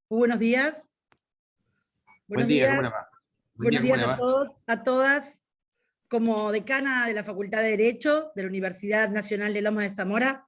Buenos días. Buen día, ¿cómo le va? Buenos días a todos, a todas. Como decana de la Facultad de Derecho de la Universidad Nacional de Lomas de Zamora,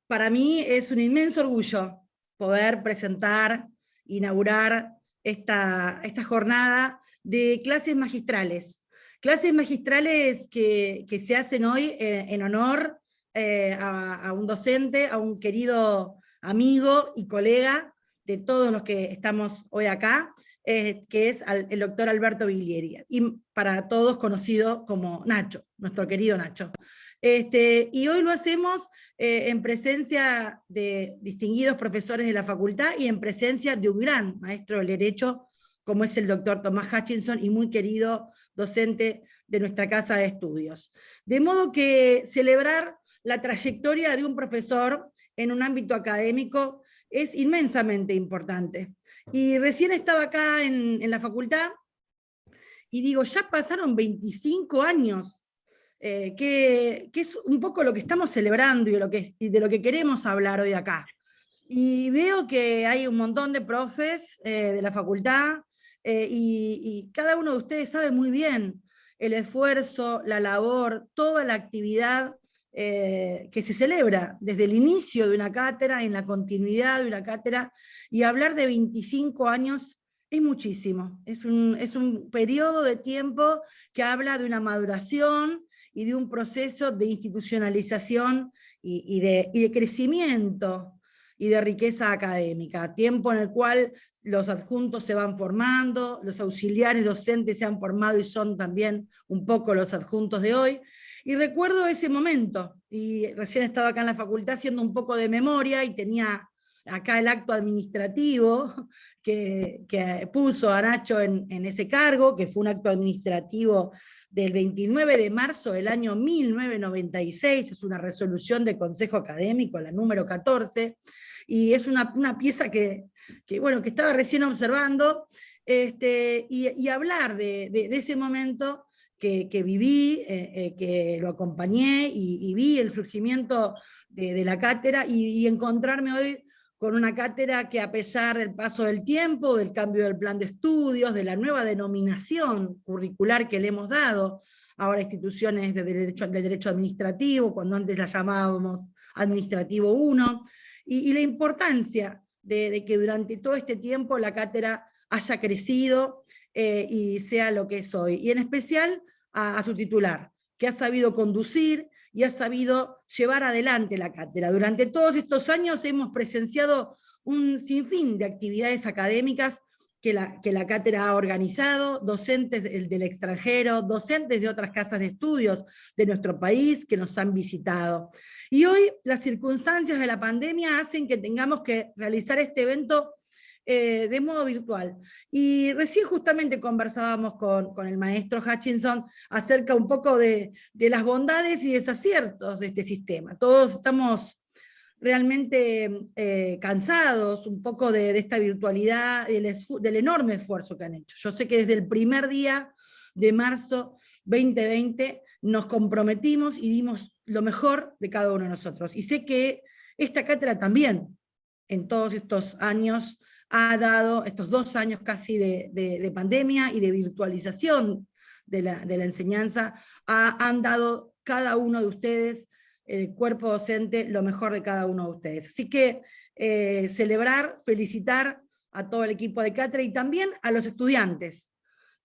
para mí es un inmenso orgullo poder presentar, inaugurar esta jornada de clases magistrales. Clases magistrales que se hacen hoy en honor a un docente, a un querido amigo y colega de todos los que estamos hoy acá, que es el doctor Alberto Biglieri, y para todos conocido como Nacho, nuestro querido Nacho. Y hoy lo hacemos en presencia de distinguidos profesores de la facultad y en presencia de un gran maestro del derecho, como es el doctor Tomás Hutchinson, y muy querido docente de nuestra casa de estudios. De modo que celebrar la trayectoria de un profesor en un ámbito académico es inmensamente importante. Y recién estaba acá en la facultad y digo, ya pasaron 25 años, que es un poco lo que estamos celebrando y de lo que queremos hablar hoy acá. Y veo que hay un montón de profes de la facultad, y cada uno de ustedes sabe muy bien el esfuerzo, la labor, toda la actividad que se celebra desde el inicio de una cátedra, en la continuidad de una cátedra, y hablar de 25 años es muchísimo. Es un periodo de tiempo que habla de una maduración y de un proceso de institucionalización y de crecimiento y de riqueza académica, tiempo en el cual los adjuntos se van formando, los auxiliares docentes se han formado y son también un poco los adjuntos de hoy. Y recuerdo ese momento, y recién estaba acá en la facultad haciendo un poco de memoria, y tenía acá el acto administrativo que puso a Nacho en ese cargo, que fue un acto administrativo del 29 de marzo del año 1996, es una resolución de Consejo Académico, la número 14, y es una pieza que estaba recién observando, y hablar de ese momento que viví, que lo acompañé, y vi el surgimiento de la cátedra, y encontrarme hoy con una cátedra que, a pesar del paso del tiempo, del cambio del plan de estudios, de la nueva denominación curricular que le hemos dado ahora a instituciones de derecho administrativo, cuando antes la llamábamos Administrativo 1, y la importancia de que durante todo este tiempo la cátedra haya crecido y sea lo que es hoy, y en especial a su titular, que ha sabido conducir y ha sabido llevar adelante la cátedra. Durante todos estos años hemos presenciado un sinfín de actividades académicas que la cátedra ha organizado, docentes del extranjero, docentes de otras casas de estudios de nuestro país que nos han visitado. Y hoy las circunstancias de la pandemia hacen que tengamos que realizar este evento de modo virtual. Y recién justamente conversábamos con el maestro Hutchinson acerca un poco de las bondades y desaciertos de este sistema. Todos estamos realmente cansados un poco de esta virtualidad, del enorme esfuerzo que han hecho. Yo sé que desde el primer día de marzo 2020 nos comprometimos y dimos lo mejor de cada uno de nosotros. Y sé que esta cátedra también, en todos estos años, ha dado, estos 2 años casi de pandemia y de virtualización de la enseñanza, han dado cada uno de ustedes, el cuerpo docente, lo mejor de cada uno de ustedes. Así que celebrar, felicitar a todo el equipo de cátedra y también a los estudiantes,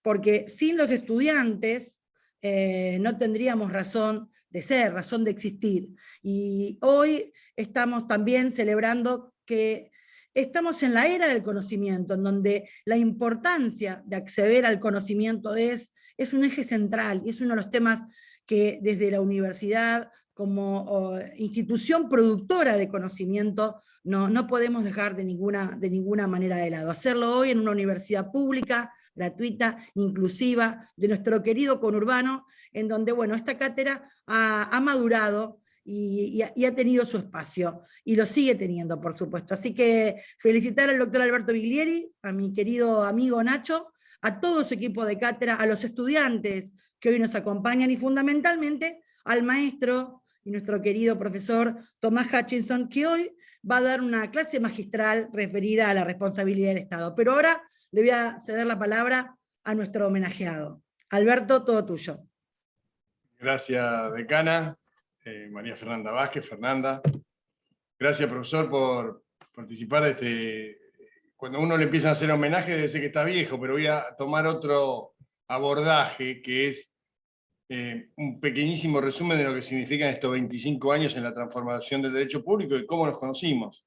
porque sin los estudiantes no tendríamos razón de ser, razón de existir. Y hoy estamos también celebrando que estamos en la era del conocimiento, en donde la importancia de acceder al conocimiento es un eje central, y es uno de los temas que desde la universidad, como institución productora de conocimiento, no podemos dejar de ninguna manera de lado. Hacerlo hoy en una universidad pública, gratuita, inclusiva, de nuestro querido conurbano, en donde, bueno, esta cátedra ha madurado y ha tenido su espacio, y lo sigue teniendo, por supuesto. Así que felicitar al doctor Alberto Biglieri, a mi querido amigo Nacho, a todo su equipo de cátedra, a los estudiantes que hoy nos acompañan, y fundamentalmente al maestro y nuestro querido profesor Tomás Hutchinson, que hoy va a dar una clase magistral referida a la responsabilidad del Estado. Pero ahora le voy a ceder la palabra a nuestro homenajeado. Alberto, todo tuyo. Gracias, decana. María Fernanda Vázquez, Fernanda. Gracias, profesor, por participar de este... Cuando uno le empieza a hacer homenaje debe ser que está viejo, pero voy a tomar otro abordaje que es un pequeñísimo resumen de lo que significan estos 25 años en la transformación del derecho público y cómo nos conocimos.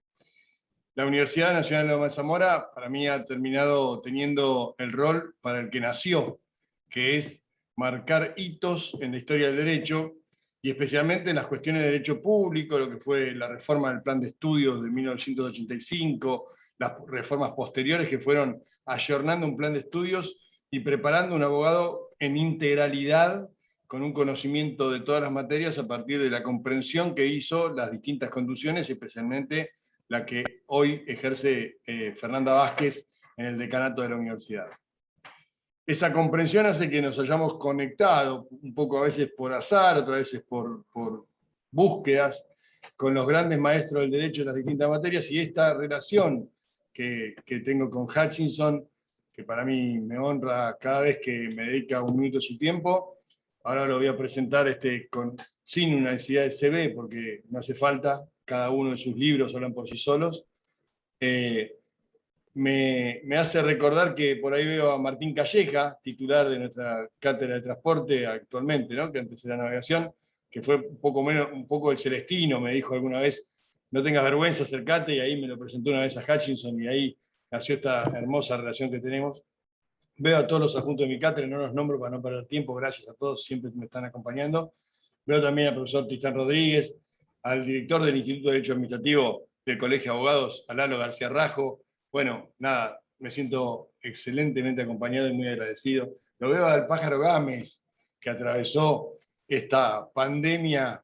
La Universidad Nacional de Loma de Zamora para mí ha terminado teniendo el rol para el que nació, que es marcar hitos en la historia del derecho, y especialmente en las cuestiones de derecho público, lo que fue la reforma del plan de estudios de 1985, las reformas posteriores que fueron ayornando un plan de estudios y preparando un abogado en integralidad, con un conocimiento de todas las materias a partir de la comprensión que hizo las distintas conducciones, especialmente la que hoy ejerce Fernanda Vázquez en el decanato de la universidad. Esa comprensión hace que nos hayamos conectado, un poco a veces por azar, otras veces por búsquedas, con los grandes maestros del derecho de las distintas materias, y esta relación que tengo con Hutchinson, que para mí me honra cada vez que me dedica un minuto de su tiempo. Ahora lo voy a presentar sin una necesidad de CV, porque no hace falta, cada uno de sus libros hablan por sí solos. Me hace recordar que por ahí veo a Martín Calleja, titular de nuestra cátedra de transporte actualmente, ¿no? Que antes era navegación, que fue un poco el celestino, me dijo alguna vez, no tengas vergüenza, acercate, y ahí me lo presentó una vez a Hutchinson, y ahí nació esta hermosa relación que tenemos. Veo a todos los adjuntos de mi cátedra, no los nombro para no perder tiempo, gracias a todos, siempre me están acompañando. Veo también al profesor Tristán Rodríguez, al director del Instituto de Derecho Administrativo del Colegio de Abogados, a Lalo García Rajo. Bueno, nada, me siento excelentemente acompañado y muy agradecido. Lo veo al Pájaro Gámez, que atravesó esta pandemia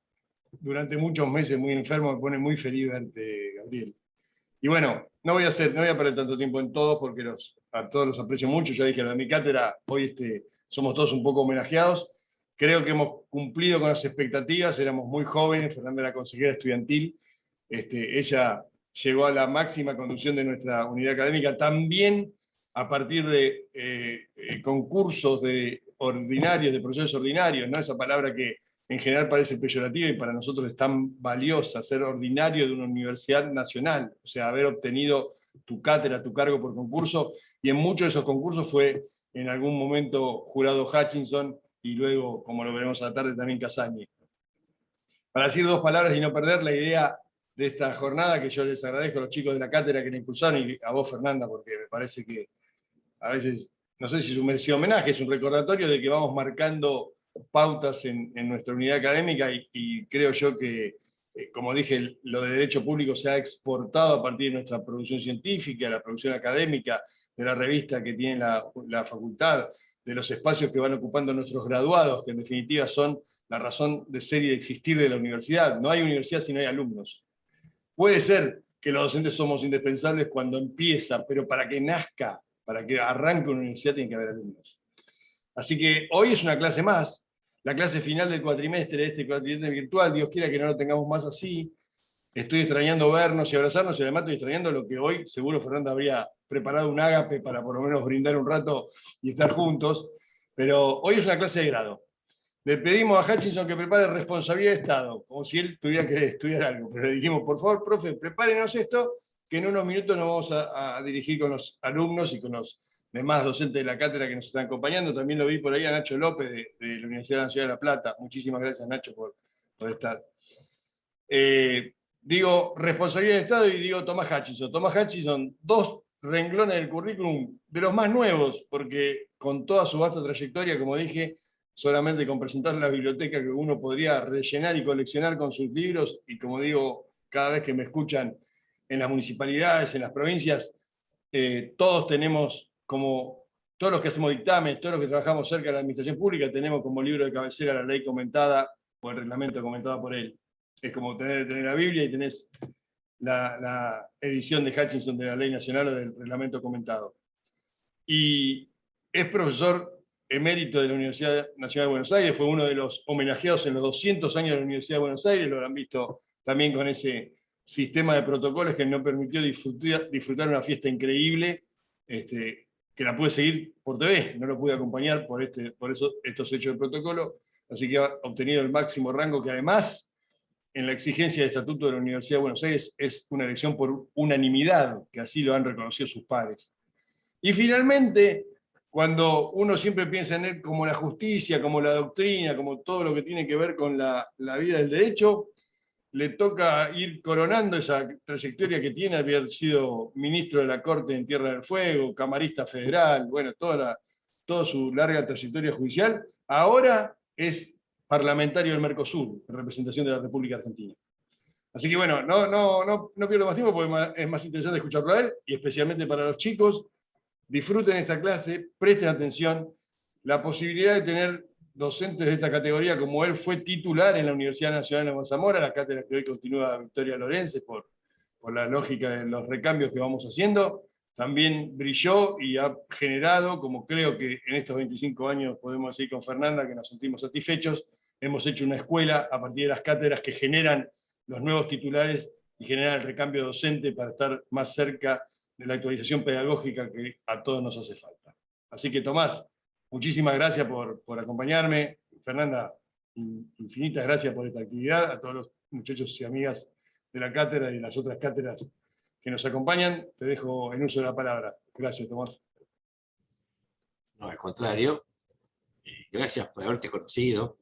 durante muchos meses muy enfermo, me pone muy feliz verte, Gabriel. Y bueno, no voy a perder tanto tiempo en todos, porque a todos los aprecio mucho. Ya dije, en mi cátedra, hoy somos todos un poco homenajeados. Creo que hemos cumplido con las expectativas, éramos muy jóvenes. Fernanda era consejera estudiantil, ella llegó a la máxima conducción de nuestra unidad académica, también a partir de concursos ordinarios, de procesos ordinarios, ¿no? Esa palabra que en general parece peyorativa y para nosotros es tan valiosa, ser ordinario de una universidad nacional, o sea, haber obtenido tu cátedra, tu cargo por concurso, y en muchos de esos concursos fue en algún momento jurado Hutchinson, y luego, como lo veremos a la tarde, también Casañi. Para decir dos palabras y no perder la idea de esta jornada, que yo les agradezco a los chicos de la cátedra que la impulsaron, y a vos, Fernanda, porque me parece que a veces, no sé si es un merecido homenaje, es un recordatorio de que vamos marcando pautas en nuestra unidad académica, y creo yo que, como dije, lo de derecho público se ha exportado a partir de nuestra producción científica, la producción académica, de la revista que tiene la facultad, de los espacios que van ocupando nuestros graduados, que en definitiva son la razón de ser y de existir de la universidad. No hay universidad si no hay alumnos. Puede ser que los docentes somos indispensables cuando empieza, pero para que nazca, para que arranque una universidad, tiene que haber alumnos. Así que hoy es una clase más, la clase final del cuatrimestre, de este cuatrimestre virtual. Dios quiera que no lo tengamos más así. Estoy extrañando vernos y abrazarnos, y además estoy extrañando lo que hoy, seguro Fernanda habría preparado un ágape para por lo menos brindar un rato y estar juntos, pero hoy es una clase de grado. Le pedimos a Hutchinson que prepare responsabilidad de Estado, como si él tuviera que estudiar algo, pero le dijimos, por favor, profe, prepárenos esto, que en unos minutos nos vamos a dirigir con los alumnos y con los demás docentes de la cátedra que nos están acompañando. También lo vi por ahí a Nacho López de la Universidad Nacional de La Plata. Muchísimas gracias, Nacho, por estar. Digo responsabilidad de Estado y digo Tomás Hutchinson. Tomás Hutchinson, dos renglones del currículum de los más nuevos, porque con toda su vasta trayectoria, como dije, solamente con presentar la biblioteca que uno podría rellenar y coleccionar con sus libros, y como digo, cada vez que me escuchan en las municipalidades, en las provincias, todos tenemos todos los que hacemos dictámenes, todos los que trabajamos cerca de la administración pública, tenemos como libro de cabecera la ley comentada o el reglamento comentado por él. Es como tener la Biblia y tenés la edición de Hutchinson de la Ley Nacional o del reglamento comentado. Y es profesor emérito de la Universidad Nacional de Buenos Aires, fue uno de los homenajeados en los 200 años de la Universidad de Buenos Aires, lo han visto también con ese sistema de protocolos que nos permitió disfrutar una fiesta increíble, que la pude seguir por TV, no lo pude acompañar por eso, estos hechos de protocolo, así que ha obtenido el máximo rango, que además, en la exigencia del Estatuto de la Universidad de Buenos Aires, es una elección por unanimidad, que así lo han reconocido sus pares. Y finalmente, cuando uno siempre piensa en él como la justicia, como la doctrina, como todo lo que tiene que ver con la vida del derecho, le toca ir coronando esa trayectoria que tiene, haber sido ministro de la Corte en Tierra del Fuego, camarista federal, bueno, toda su larga trayectoria judicial. Ahora es parlamentario del Mercosur, en representación de la República Argentina. Así que bueno, no pierdo más tiempo porque es más interesante escucharlo a él, y especialmente para los chicos. Disfruten esta clase, presten atención. La posibilidad de tener docentes de esta categoría, como él fue titular en la Universidad Nacional de Zamora, la cátedra que hoy continúa Victoria Lorenz, por la lógica de los recambios que vamos haciendo, también brilló y ha generado, como creo que en estos 25 años podemos decir con Fernanda, que nos sentimos satisfechos, hemos hecho una escuela a partir de las cátedras que generan los nuevos titulares y generan el recambio docente para estar más cerca de la actualización pedagógica que a todos nos hace falta. Así que, Tomás, muchísimas gracias por acompañarme. Fernanda, infinitas gracias por esta actividad. A todos los muchachos y amigas de la cátedra y de las otras cátedras que nos acompañan, te dejo en uso de la palabra. Gracias, Tomás. No, al contrario, gracias por haberte conocido,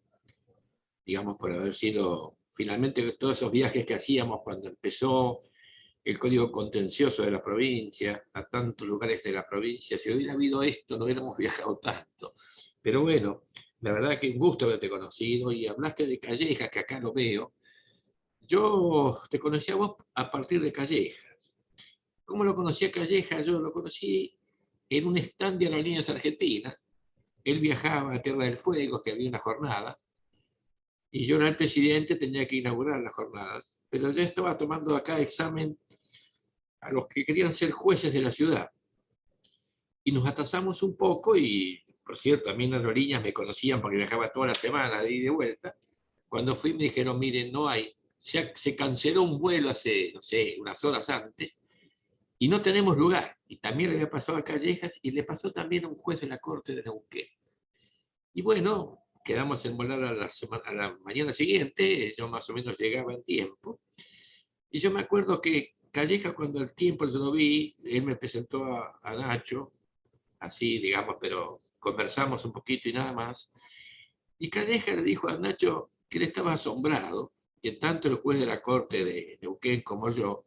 digamos, por haber sido finalmente todos esos viajes que hacíamos cuando empezó el código contencioso de la provincia, a tantos lugares de la provincia. Si hubiera habido esto, no hubiéramos viajado tanto. Pero bueno, la verdad que un gusto haberte conocido, y hablaste de Callejas, que acá lo veo. Yo te conocí a vos a partir de Callejas. ¿Cómo lo conocí a Callejas? Yo lo conocí en un stand de Aerolíneas Argentinas. Él viajaba a Tierra del Fuego, que había una jornada, y yo era el presidente, tenía que inaugurar la jornada. Pero yo estaba tomando acá examen a los que querían ser jueces de la ciudad. Y nos atrasamos un poco, y por cierto, a mí en Aerolíneas me conocían porque viajaba toda la semana de ida y de vuelta. Cuando fui me dijeron, miren, no hay, se canceló un vuelo hace, no sé, unas horas antes, y no tenemos lugar. Y también le había pasado a Callejas, y le pasó también a un juez de la Corte de Neuquén. Y bueno, quedamos en volar a la mañana siguiente, yo más o menos llegaba en tiempo, y yo me acuerdo que Calleja, cuando al tiempo yo lo vi, él me presentó a Nacho, así, digamos, pero conversamos un poquito y nada más. Y Calleja le dijo a Nacho que él estaba asombrado que tanto el juez de la Corte de Neuquén como yo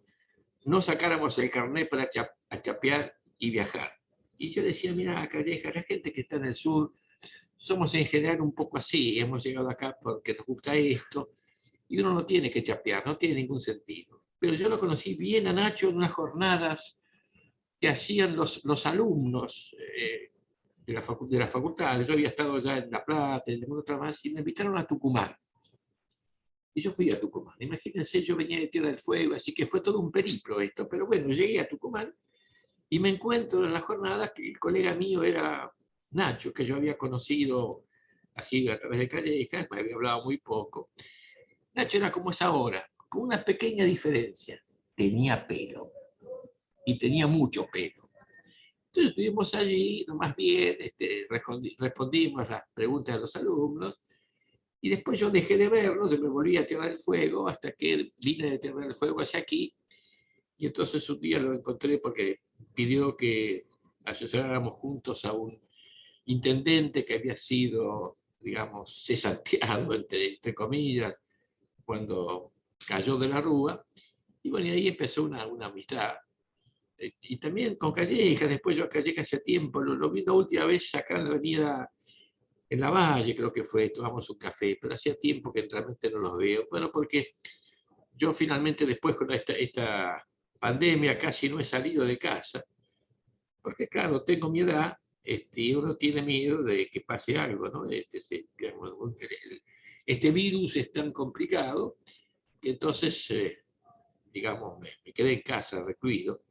no sacáramos el carnet para chapear y viajar. Y yo decía, mira, Calleja, la gente que está en el sur, somos en general un poco así, hemos llegado acá porque nos gusta esto, y uno no tiene que chapear, no tiene ningún sentido. Pero yo lo conocí bien a Nacho en unas jornadas que hacían los alumnos de la facultad. Yo había estado ya en La Plata, en ninguna otra más, y me invitaron a Tucumán. Y yo fui a Tucumán. Imagínense, yo venía de Tierra del Fuego, así que fue todo un periplo esto. Pero bueno, llegué a Tucumán y me encuentro en la jornada que el colega mío era Nacho, que yo había conocido así a través de Callejas, me había hablado muy poco. Nacho era como es ahora, con una pequeña diferencia. Tenía pelo. Y tenía mucho pelo. Entonces estuvimos allí, más bien, respondimos las preguntas de los alumnos, y después yo dejé de verlo, se me volví a Tierra del Fuego, hasta que vine de Tierra del Fuego hacia aquí, y entonces un día lo encontré porque pidió que asesoráramos juntos a un intendente que había sido, digamos, cesanteado, entre comillas, cuando cayó de la Rúa, y bueno, y ahí empezó una amistad. Y también con Callejas, después yo a Callejas hace tiempo, lo vi la última vez acá en la avenida, en la Valle creo que fue, tomamos un café, pero hacía tiempo que realmente no los veo. Bueno, porque yo finalmente después con esta pandemia casi no he salido de casa, porque claro, tengo mi edad, y uno tiene miedo de que pase algo, ¿no? Este virus es tan complicado que entonces, digamos, me quedé en casa recluido,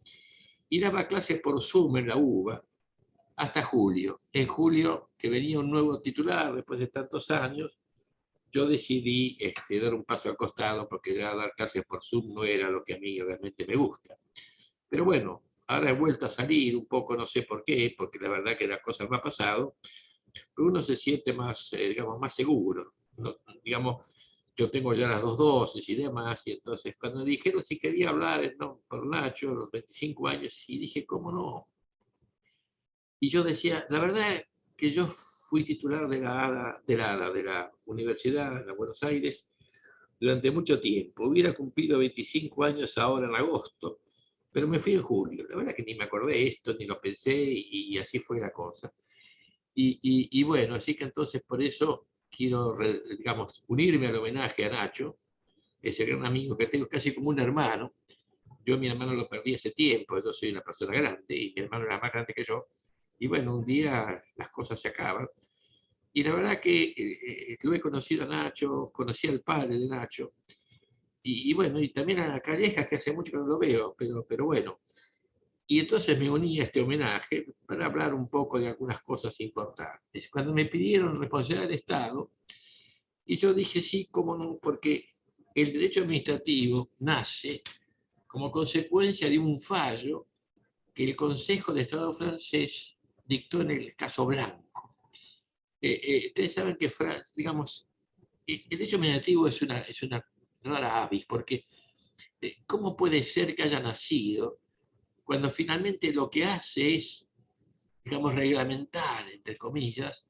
y daba clases por Zoom en la UBA hasta julio. En julio, que venía un nuevo titular después de tantos años, yo decidí dar un paso al costado porque ya dar clases por Zoom no era lo que a mí realmente me gusta. Pero bueno, ahora he vuelto a salir un poco, no sé por qué, porque la verdad que las cosas me han pasado, pero uno se siente más, digamos, más seguro, ¿no? Digamos, yo tengo ya las dos dosis y demás, y entonces cuando me dijeron si quería hablar, ¿no?, por Nacho, a los 25 años, y dije, ¿cómo no? Y yo decía, la verdad que yo fui titular de la Universidad de Buenos Aires durante mucho tiempo. Hubiera cumplido 25 años ahora en agosto, pero me fui en julio. La verdad que ni me acordé de esto, ni lo pensé, y así fue la cosa. Y bueno, así que entonces por eso quiero, digamos, unirme al homenaje a Nacho, ese gran amigo que tengo casi como un hermano. Yo mi hermano lo perdí hace tiempo, yo soy una persona grande y mi hermano era más grande que yo. Y bueno, un día las cosas se acaban. Y la verdad que lo he conocido a Nacho, conocí al padre de Nacho, y bueno, y también a Callejas, que hace mucho que no lo veo, pero bueno. Y entonces me uní a este homenaje para hablar un poco de algunas cosas importantes. Cuando me pidieron responsabilidad del Estado, y yo dije sí, cómo no, porque el derecho administrativo nace como consecuencia de un fallo que el Consejo de Estado francés dictó en el caso Blanco. Ustedes saben que, digamos, el derecho administrativo es una rara avis, porque ¿cómo puede ser que haya nacido cuando finalmente lo que hace es, digamos, reglamentar, entre comillas,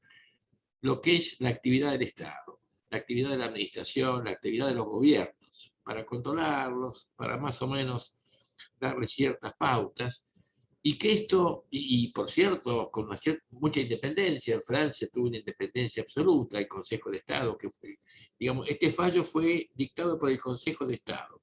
lo que es la actividad del Estado, la actividad de la administración, la actividad de los gobiernos, para controlarlos, para más o menos darle ciertas pautas, y que esto, y por cierto, con mucha independencia, en Francia tuvo una independencia absoluta, el Consejo de Estado, que fue, digamos, este fallo fue dictado por el Consejo de Estado.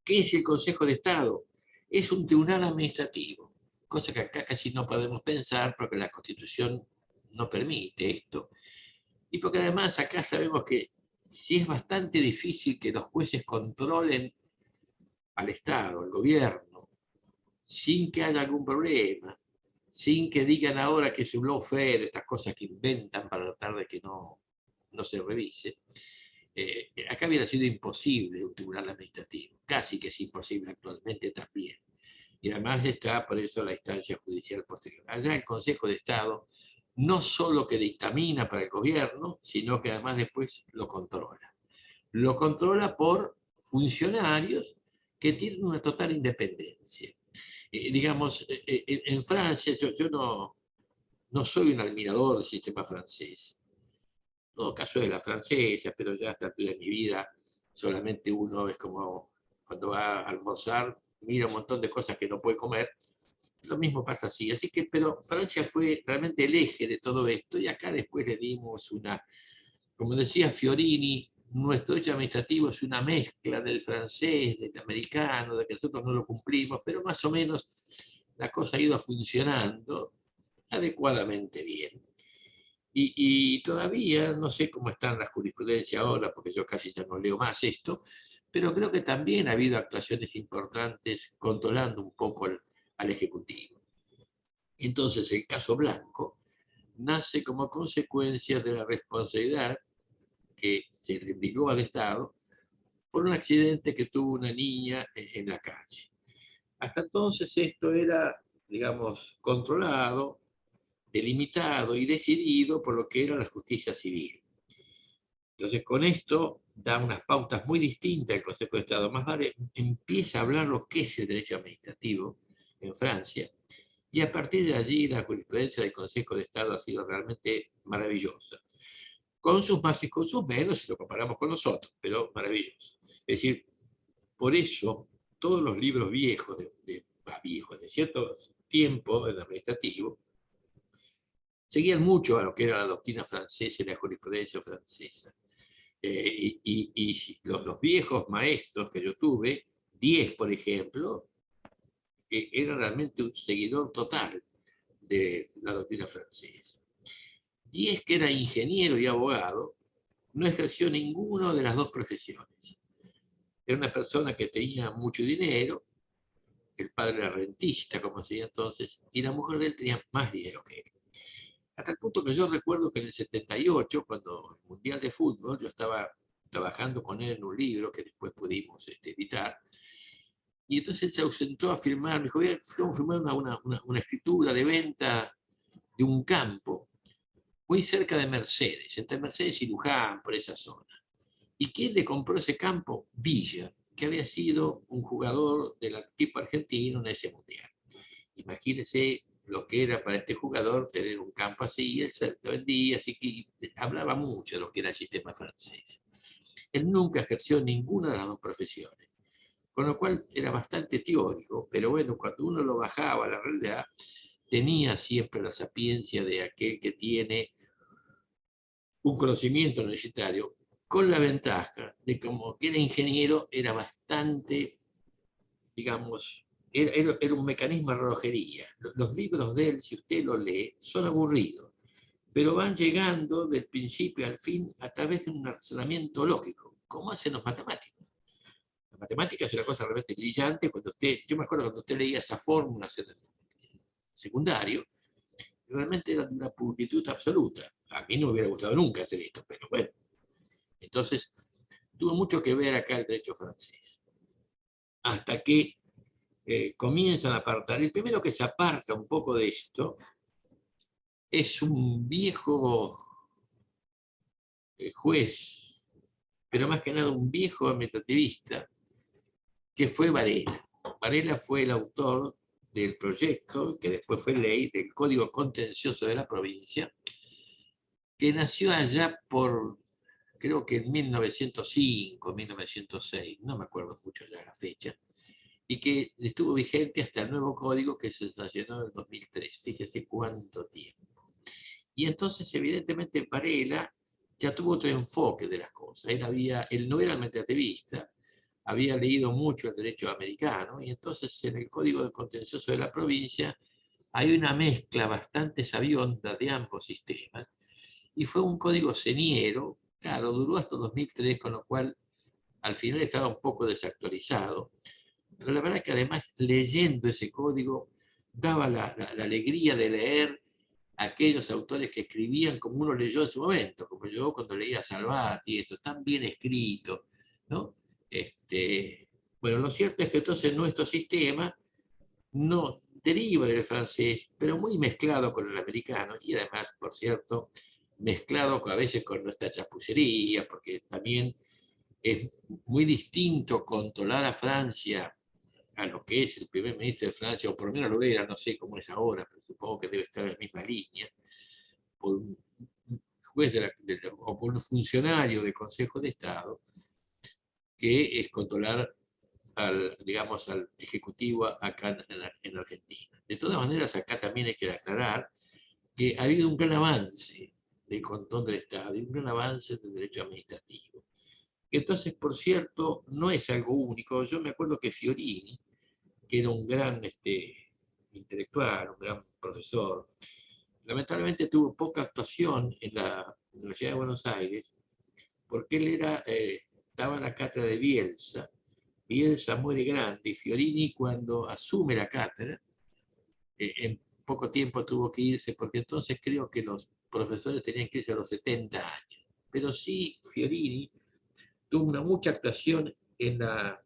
¿Qué es el Consejo de Estado? Es un tribunal administrativo, cosa que acá casi no podemos pensar porque la Constitución no permite esto. Y porque además acá sabemos que si es bastante difícil que los jueces controlen al Estado, al gobierno, sin que haya algún problema, sin que digan ahora que es un lawfare, estas cosas que inventan para tratar de que no se revise. Acá hubiera sido imposible un tribunal administrativo, casi que es imposible actualmente también. Y además está por eso la instancia judicial posterior. Allá el Consejo de Estado no solo que dictamina para el gobierno, sino que además después lo controla. Lo controla por funcionarios que tienen una total independencia. Digamos, en Francia, yo no soy un admirador del sistema francés. En todo caso de la francesa, pero ya a esta altura de mi vida, solamente uno es como cuando va a almorzar, mira un montón de cosas que no puede comer. Lo mismo pasa así. Así que, pero Francia fue realmente el eje de todo esto, y acá después le dimos una, como decía Fiorini, nuestro derecho administrativo es una mezcla del francés, del americano, de que nosotros no lo cumplimos, pero más o menos la cosa ha ido funcionando adecuadamente bien. Y todavía no sé cómo están las jurisprudencias ahora, porque yo casi ya no leo más esto, pero creo que también ha habido actuaciones importantes controlando un poco al Ejecutivo. Entonces el caso Blanco nace como consecuencia de la responsabilidad que se le indicó al Estado por un accidente que tuvo una niña en la calle. Hasta entonces esto era, digamos, controlado, delimitado y decidido por lo que era la justicia civil. Entonces con esto da unas pautas muy distintas al Consejo de Estado. Más vale, empieza a hablar lo que es el derecho administrativo en Francia, y a partir de allí la jurisprudencia del Consejo de Estado ha sido realmente maravillosa. Con sus más y con sus menos, si lo comparamos con nosotros, pero maravilloso. Es decir, por eso todos los libros viejos, de cierto tiempo, el administrativo, seguían mucho a lo que era la doctrina francesa y la jurisprudencia francesa. Y los viejos maestros que yo tuve, 10 por ejemplo, era realmente un seguidor total de la doctrina francesa. 10 que era ingeniero y abogado, no ejerció ninguna de las dos profesiones. Era una persona que tenía mucho dinero, el padre era rentista, como se decía entonces, y la mujer de él tenía más dinero que él. Hasta el punto que yo recuerdo que en el 78, cuando el Mundial de Fútbol, yo estaba trabajando con él en un libro que después pudimos editar, y entonces él se ausentó a firmar, me dijo, vamos a firmar una escritura de venta de un campo muy cerca de Mercedes, entre Mercedes y Luján, por esa zona. ¿Y quién le compró ese campo? Villa, que había sido un jugador del equipo argentino en ese mundial. Imagínense lo que era para este jugador tener un campo así, él se lo vendía, así que hablaba mucho de lo que era el sistema francés. Él nunca ejerció ninguna de las dos profesiones, con lo cual era bastante teórico, pero bueno, cuando uno lo bajaba a la realidad, tenía siempre la sapiencia de aquel que tiene un conocimiento universitario, con la ventaja de como que era ingeniero, era bastante, digamos, era un mecanismo de relojería. Los libros de él, si usted los lee, son aburridos, pero van llegando del principio al fin a través de un razonamiento lógico, como hacen los matemáticos. La matemática es una cosa realmente brillante. Cuando usted, yo me acuerdo cuando usted leía esas fórmulas en el secundario, realmente era de una pulcritud absoluta. A mí no me hubiera gustado nunca hacer esto, pero bueno. Entonces, tuvo mucho que ver acá el derecho francés. Hasta que comienzan a apartar. El primero que se aparta un poco de esto es un viejo juez, pero más que nada un viejo administrativista, que fue Varela. Varela fue el autor del proyecto, que después fue ley, del Código Contencioso de la provincia, que nació allá por, creo que en 1905, 1906, no me acuerdo mucho ya la fecha, y que estuvo vigente hasta el nuevo código que se sancionó en el 2003. Fíjese cuánto tiempo. Y entonces, evidentemente, Varela ya tuvo otro enfoque de las cosas. Él no era administrativista, había leído mucho el derecho americano, y entonces en el Código de Contencioso de la provincia hay una mezcla bastante sabionda de ambos sistemas, y fue un código señero, claro, duró hasta 2003, con lo cual al final estaba un poco desactualizado, pero la verdad es que además leyendo ese código daba la alegría de leer a aquellos autores que escribían como uno leyó en su momento, como yo cuando leía Salvati, esto tan bien escrito, ¿no? Bueno, lo cierto es que entonces nuestro sistema no deriva del francés, pero muy mezclado con el americano, y además, por cierto, mezclado a veces con nuestra chapucería, porque también es muy distinto controlar a Francia, a lo que es el primer ministro de Francia, o por lo menos lo era, no sé cómo es ahora, pero supongo que debe estar en la misma línea, por un juez o por un funcionario del Consejo de Estado, que es controlar digamos, al Ejecutivo acá en Argentina. De todas maneras, acá también hay que aclarar que ha habido un gran avance del control del Estado y un gran avance del derecho administrativo. Entonces, por cierto, no es algo único. Yo me acuerdo que Fiorini, que era un gran intelectual, un gran profesor, lamentablemente tuvo poca actuación en la Universidad de Buenos Aires, porque él estaba en la cátedra de Bielsa. Bielsa muere grande, y Fiorini, cuando asume la cátedra, en poco tiempo tuvo que irse, porque entonces creo que los profesores tenían que irse a los 70 años. Pero sí, Fiorini tuvo una mucha actuación en la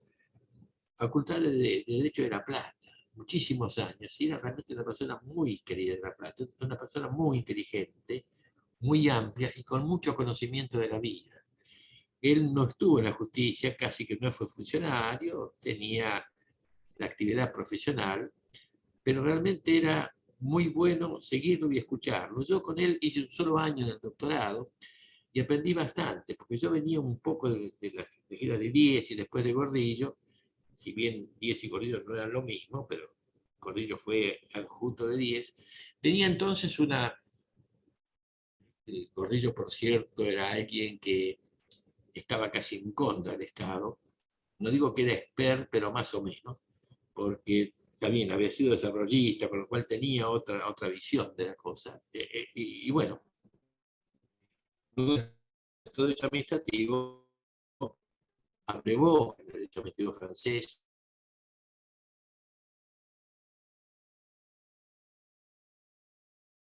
Facultad de Derecho de La Plata, muchísimos años, y era realmente una persona muy querida de La Plata, una persona muy inteligente, muy amplia y con mucho conocimiento de la vida. Él no estuvo en la justicia, casi que no fue funcionario, tenía la actividad profesional, pero realmente era muy bueno seguirlo y escucharlo. Yo con él hice un solo año en el doctorado y aprendí bastante, porque yo venía un poco de la gira de 10 y después de Gordillo, si bien 10 y Gordillo no eran lo mismo, pero Gordillo fue adjunto de 10. Tenía entonces Gordillo, por cierto, era alguien que estaba casi en contra del Estado. No digo que era expert, pero más o menos, porque también había sido desarrollista, con lo cual tenía otra visión de la cosa. Y bueno, nuestro derecho administrativo abrevó el derecho administrativo francés.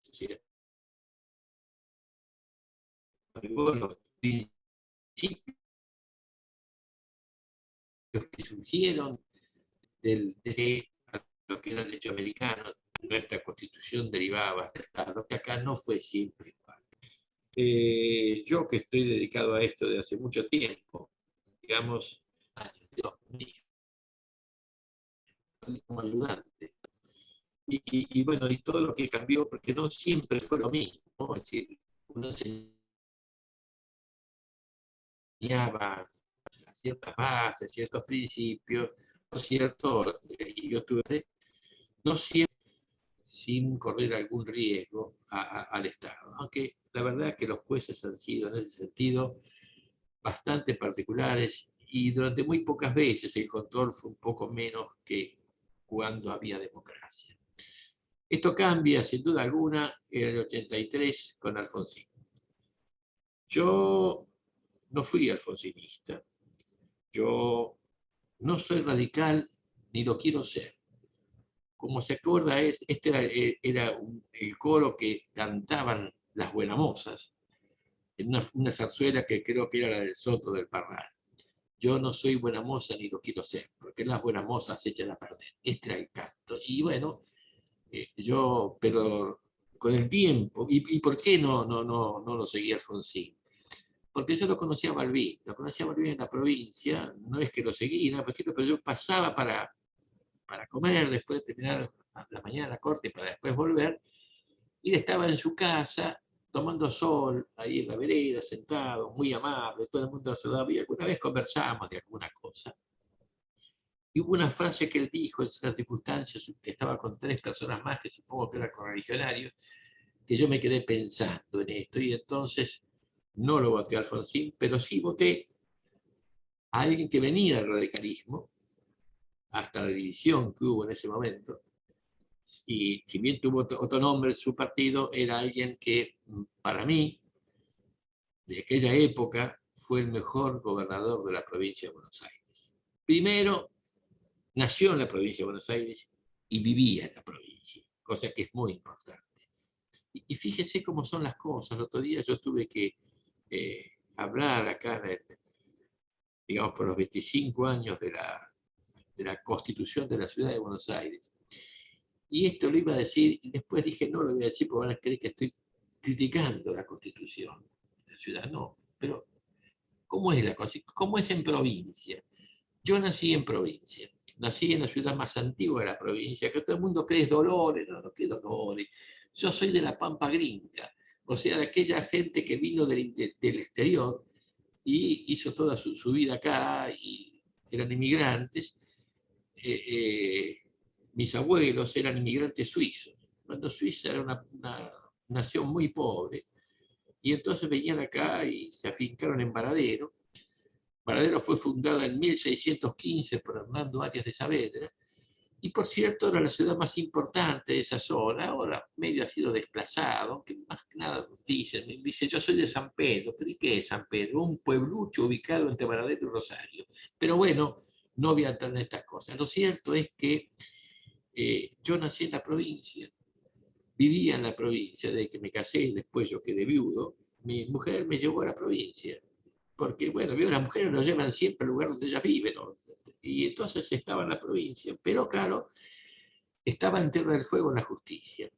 Es decir, derribó los principios que surgieron de lo que era el derecho americano. Nuestra constitución derivaba del Estado, que acá no fue siempre igual. Yo que estoy dedicado a esto de hace mucho tiempo, digamos, años de 2000, como ayudante. Y bueno, y todo lo que cambió, porque no siempre fue lo mismo, ¿no? Es decir, uno enseñaba ciertas bases, ciertos principios, ¿no es cierto? Y yo estuve, no siempre sin correr algún riesgo al Estado. Aunque la verdad es que los jueces han sido en ese sentido bastante particulares y durante muy pocas veces el control fue un poco menos que cuando había democracia. Esto cambia sin duda alguna en el 83 con Alfonsín. Yo no fui alfonsinista, yo no soy radical ni lo quiero ser. Como se acuerda, este era el coro que cantaban las buenamozas en una zarzuela que creo que era la del Soto del Parral. Yo no soy buena moza ni lo quiero ser, porque las buenas mozas se echan a perder. Este era el canto. Y bueno, pero con el tiempo, ¿y por qué no lo seguía Alfonsín? Porque yo lo conocía a Balbín en la provincia, no es que lo seguía, pero yo pasaba para comer, después de terminar la mañana la corte, para después volver, y él estaba en su casa tomando sol, ahí en la vereda, sentado, muy amable, todo el mundo lo saludaba, y alguna vez conversamos de alguna cosa. Y hubo una frase que él dijo en esas circunstancias, que estaba con 3 personas más, que supongo que eran correligionarios, que yo me quedé pensando en esto, y entonces no lo voté a Alfonsín, pero sí voté a alguien que venía del radicalismo, hasta la división que hubo en ese momento, y si bien tuvo otro nombre en su partido, era alguien que para mí, de aquella época, fue el mejor gobernador de la provincia de Buenos Aires. Primero, nació en la provincia de Buenos Aires y vivía en la provincia, cosa que es muy importante. Y fíjese cómo son las cosas. El otro día yo tuve que hablar acá, digamos, por los 25 años de la constitución de la ciudad de Buenos Aires. Y esto lo iba a decir, y después dije, no lo voy a decir porque van a creer que estoy criticando la constitución de la ciudad. No, pero ¿cómo es la constitución? ¿Cómo es en provincia? Yo nací en provincia, nací en la ciudad más antigua de la provincia, que todo el mundo cree es Dolores, no, ¿qué Dolores? Yo soy de la Pampa Gringa, o sea, de aquella gente que vino del exterior y hizo toda su vida acá, y eran inmigrantes. Mis abuelos eran inmigrantes suizos, cuando Suiza era una nación muy pobre, y entonces venían acá y se afincaron en Varadero. Varadero fue fundada en 1615 por Hernando Arias de Saavedra, y por cierto era la ciudad más importante de esa zona. Ahora medio ha sido desplazado, que más que nada dice, yo soy de San Pedro. ¿Pero y qué es San Pedro? Un pueblucho ubicado entre Varadero y Rosario. Pero bueno, no voy a entrar en estas cosas. Lo cierto es que yo nací en la provincia, vivía en la provincia, desde que me casé y después yo quedé viudo. Mi mujer me llevó a la provincia, porque bueno, las mujeres nos llevan siempre al lugar donde ellas viven, ¿no? Y entonces estaba en la provincia, pero claro, estaba en Tierra del Fuego en la justicia.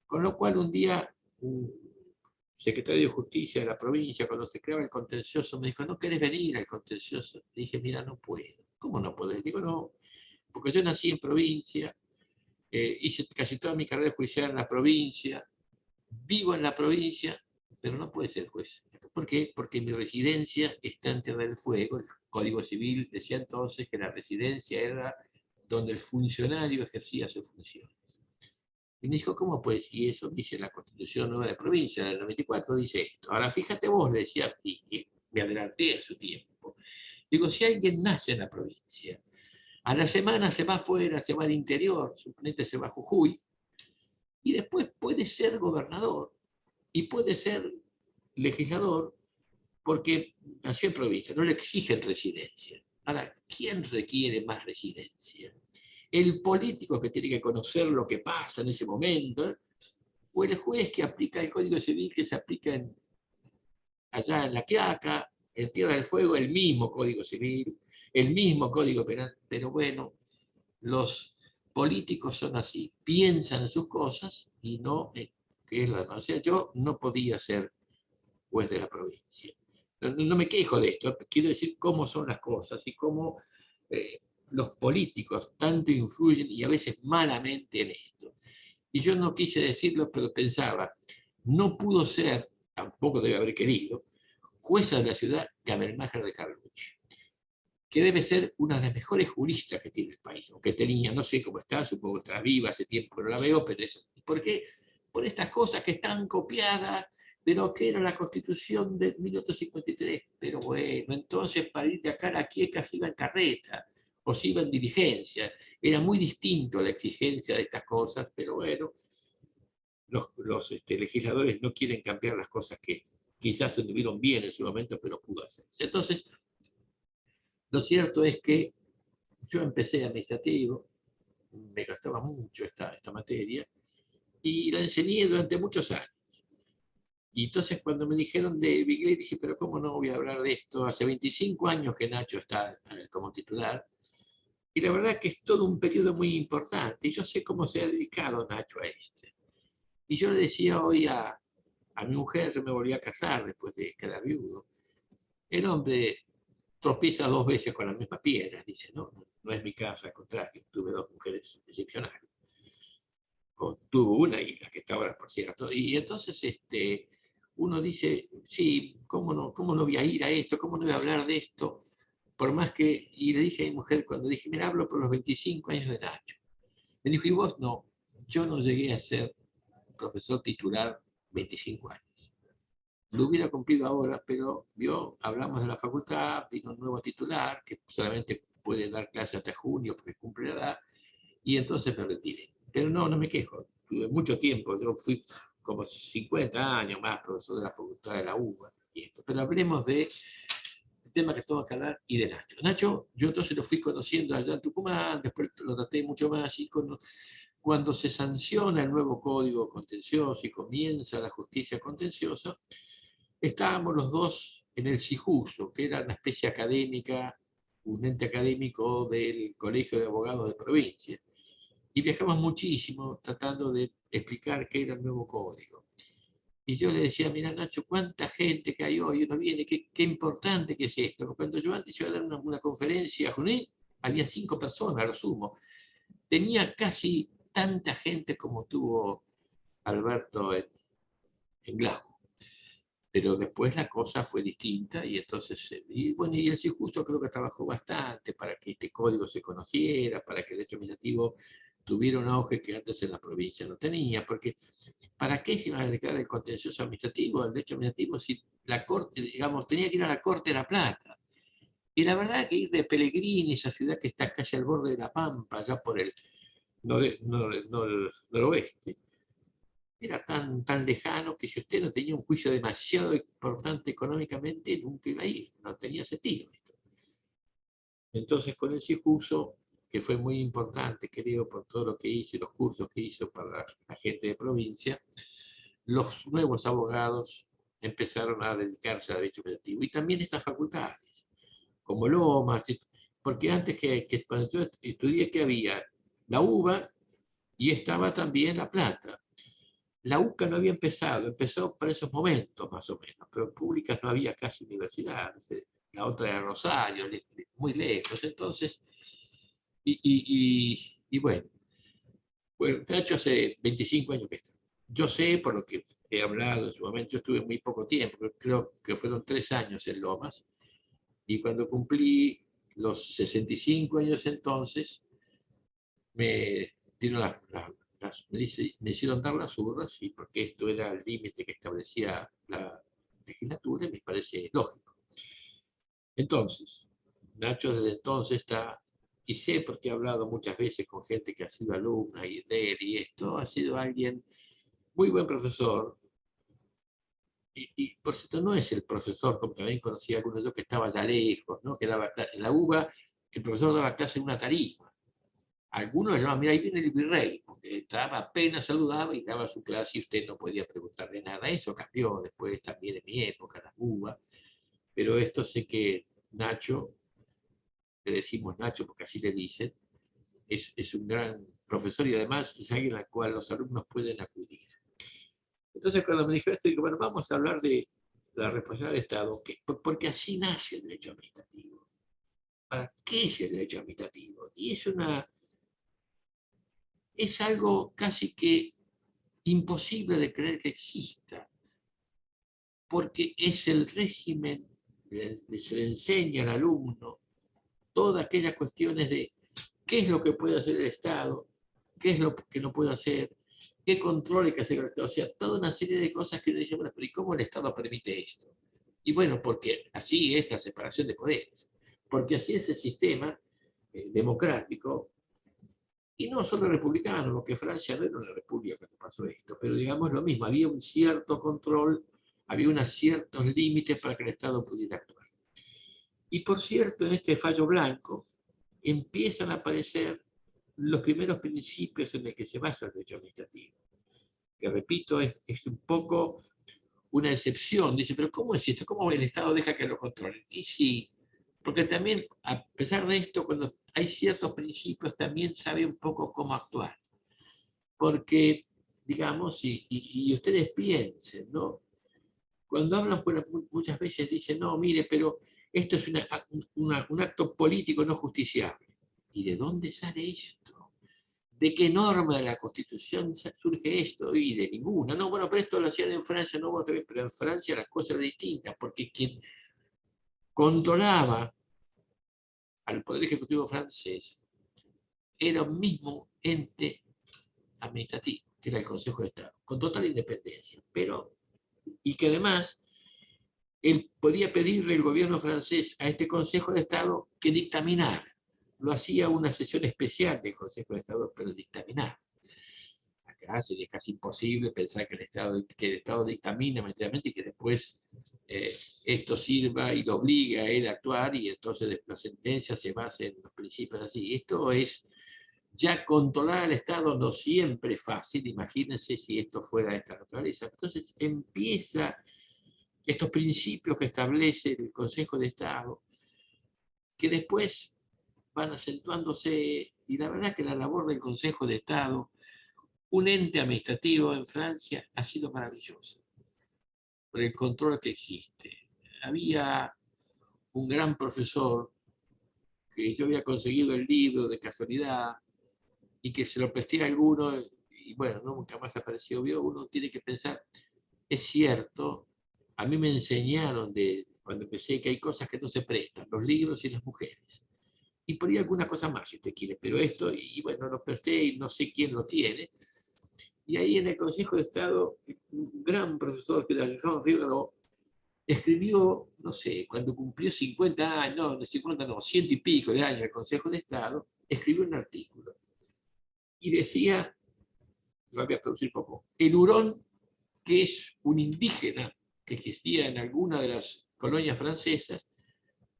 Con lo cual un día, un secretario de Justicia de la provincia, cuando se creaba el contencioso, me dijo, ¿no querés venir al contencioso? Le dije, mira, no puedo. ¿Cómo no podés? Digo, no, porque yo nací en provincia, hice casi toda mi carrera judicial en la provincia, vivo en la provincia, pero no puede ser juez. ¿Por qué? Porque mi residencia está en Tierra del Fuego. El Código Civil decía entonces que la residencia era donde el funcionario ejercía su función. Y me dijo, ¿cómo pues? Y eso dice la Constitución Nueva de Provincia del 94, dice esto. Ahora fíjate vos, le decía, y me adelanté a su tiempo. Digo, si alguien nace en la provincia, a la semana se va afuera, se va al interior, suponete se va a Jujuy, y después puede ser gobernador y puede ser legislador, porque nació en provincia, no le exigen residencia. Ahora, ¿quién requiere más residencia? ¿El político que tiene que conocer lo que pasa en ese momento? ¿O el juez que aplica el Código Civil que se aplica allá en La Quiaca, en Tierra del Fuego, el mismo Código Civil, el mismo Código Penal, pero bueno, los políticos son así, piensan en sus cosas y no en qué es lo demás. O sea, yo no podía ser juez de la provincia. No me quejo de esto, quiero decir cómo son las cosas y cómo los políticos tanto influyen y a veces malamente en esto. Y yo no quise decirlo, pero pensaba, no pudo ser, tampoco debe haber querido, jueza de la ciudad Gamermacher de Carlucci, que debe ser una de las mejores juristas que tiene el país, o que tenía, no sé cómo está, supongo que está viva, hace tiempo que no la veo, pero es, ¿por qué? Por estas cosas que están copiadas de lo que era la Constitución de 1853. Pero bueno, entonces para ir de acá a La Quiaca se iba en carreta, o se iba en diligencia. Era muy distinto la exigencia de estas cosas, pero bueno, los legisladores no quieren cambiar las cosas que quizás se tuvieron bien en su momento, pero pudo hacer. Entonces, lo cierto es que yo empecé administrativo, me gastaba mucho esta materia, y la enseñé durante muchos años. Y entonces cuando me dijeron de Bigley, dije, pero ¿cómo no voy a hablar de esto? Hace 25 años que Nacho está como titular, y la verdad que es todo un periodo muy importante, y yo sé cómo se ha dedicado Nacho a este. Y yo le decía hoy a mi mujer, yo me volví a casar después de quedar viudo, el hombre tropieza 2 veces con la misma piedra, dice, no, no es mi caso, al contrario, tuve 2 mujeres excepcionales. O tuvo una y la que está ahora, por cierto. Y entonces uno dice, sí, ¿cómo no voy a ir a esto? ¿Cómo no voy a hablar de esto? Por más que, y le dije a mi mujer cuando dije, mira, hablo por los 25 años de Nacho. Me dijo, ¿y vos? No, yo no llegué a ser profesor titular 25 años. Lo hubiera cumplido ahora, pero hablamos de la facultad, vino un nuevo titular que solamente puede dar clase hasta junio porque cumple la edad, y entonces me retiré. Pero no me quejo, tuve mucho tiempo, yo fui como 50 años más profesor de la facultad de la UBA y esto. Pero hablemos del tema que estamos que hablar y de Nacho. Nacho, yo entonces lo fui conociendo allá en Tucumán, después lo traté mucho más, y cuando se sanciona el nuevo código contencioso y comienza la justicia contenciosa, estábamos los dos en el CIJUSO, que era una especie académica, un ente académico del Colegio de Abogados de Provincia. Y viajamos muchísimo tratando de explicar qué era el nuevo código. Y yo le decía, mira Nacho, cuánta gente que hay hoy, uno viene, qué importante que es esto. Cuando yo antes iba a dar una conferencia a Junín, había 5 personas, a lo sumo. Tenía casi tanta gente como tuvo Alberto en Glasgow. Pero después la cosa fue distinta y entonces, y bueno, y el CIJUSO creo que trabajó bastante para que este código se conociera, para que el derecho administrativo tuviera un auge que antes en la provincia no tenía, porque ¿para qué se iba a dedicar el contencioso administrativo, el derecho administrativo, si la Corte, digamos, tenía que ir a la Corte de La Plata? Y la verdad que ir de Pellegrini, esa ciudad que está casi al borde de La Pampa, allá por el noroeste, era tan lejano que si usted no tenía un juicio demasiado importante económicamente, nunca iba a ir, no tenía sentido esto. Entonces con el CIJUSO, que fue muy importante, creo, por todo lo que hizo y los cursos que hizo para la gente de provincia, los nuevos abogados empezaron a dedicarse al derecho administrativo. Y también estas facultades, como Lomas, porque antes que cuando yo estudié que había la UBA y estaba también La Plata. La UCA no había empezó para esos momentos más o menos, pero públicas no había casi universidades, la otra era Rosario, muy lejos, entonces, bueno, Nacho hace 25 años que está. Yo sé, por lo que he hablado en su momento, yo estuve muy poco tiempo, creo que fueron 3 años en Lomas, y cuando cumplí los 65 años entonces, me dieron me hicieron dar las urnas, y porque esto era el límite que establecía la legislatura, y me parece lógico. Entonces, Nacho desde entonces está, y sé porque he hablado muchas veces con gente que ha sido alumna y de él, y esto ha sido alguien muy buen profesor, y por cierto no es el profesor, como también conocía algunos yo que estaba ya lejos, ¿no? Que daba en la UBA, el profesor daba clase en una tarima. Algunos le llamaban, mira, ahí viene el virrey, porque entraba apenas saludaba y daba su clase y usted no podía preguntarle nada. Eso cambió después también en mi época, la UBA, pero esto sé que Nacho, le decimos Nacho porque así le dicen, es un gran profesor y además es alguien al cual los alumnos pueden acudir. Entonces cuando me dijo esto, digo, bueno, vamos a hablar de la responsabilidad del Estado, porque así nace el derecho administrativo. ¿Para qué es el derecho administrativo? Y es algo casi que imposible de creer que exista, porque es el régimen, se le enseña al alumno todas aquellas cuestiones de qué es lo que puede hacer el Estado, qué es lo que no puede hacer, qué control hay que hacer el Estado, o sea, toda una serie de cosas que uno dice, bueno, pero ¿y cómo el Estado permite esto? Y bueno, porque así es la separación de poderes, porque así es el sistema democrático, y no solo republicano, porque Francia no era una república cuando pasó esto, pero digamos lo mismo, había un cierto control, había unos ciertos límites para que el Estado pudiera actuar. Y por cierto, en este fallo blanco empiezan a aparecer los primeros principios en los que se basa el derecho administrativo, que repito, es un poco una excepción. Dice, pero ¿cómo es esto? ¿Cómo el Estado deja que lo controlen? Y sí, porque también, a pesar de esto, cuando hay ciertos principios, también sabe un poco cómo actuar. Porque, digamos, y ustedes piensen, ¿no? Cuando hablan, bueno, muchas veces dicen, no, mire, pero esto es un acto político no justiciable. ¿Y de dónde sale esto? ¿De qué norma de la Constitución surge esto? Y de ninguna. No, bueno, pero esto lo hacían en Francia, no, bueno, pero en Francia las cosas eran distintas, porque quien controlaba al Poder Ejecutivo francés era un mismo ente administrativo, que era el Consejo de Estado, con total independencia, pero, y que además él podía pedirle al gobierno francés a este Consejo de Estado que dictaminara. Lo hacía una sesión especial del Consejo de Estado, pero dictaminara. Acá sería casi imposible pensar que el Estado dictamina materialmente y que después esto sirva y lo obliga a él a actuar y entonces la sentencia se basa en los principios así. Esto es, ya controlar al Estado no siempre es fácil, imagínense si esto fuera de esta naturaleza. Entonces empieza estos principios que establece el Consejo de Estado, que después van acentuándose, y la verdad que la labor del Consejo de Estado, un ente administrativo en Francia, ha sido maravillosa, por el control que existe. Había un gran profesor, que yo había conseguido el libro de casualidad, y que se lo presté a alguno, y bueno, nunca más apareció. Uno tiene que pensar, es cierto, a mí me enseñaron cuando empecé que hay cosas que no se prestan, los libros y las mujeres. Y por ahí alguna cosa más, si usted quiere, pero esto, y bueno, lo presté y no sé quién lo tiene. Y ahí en el Consejo de Estado, un gran profesor que era Jean Rivero, escribió, no sé, cuando cumplió 50 años, no, 50 no, 100 y pico de años del Consejo de Estado, escribió un artículo. Y decía, lo voy a traducir poco, el hurón, que es un indígena que existía en alguna de las colonias francesas,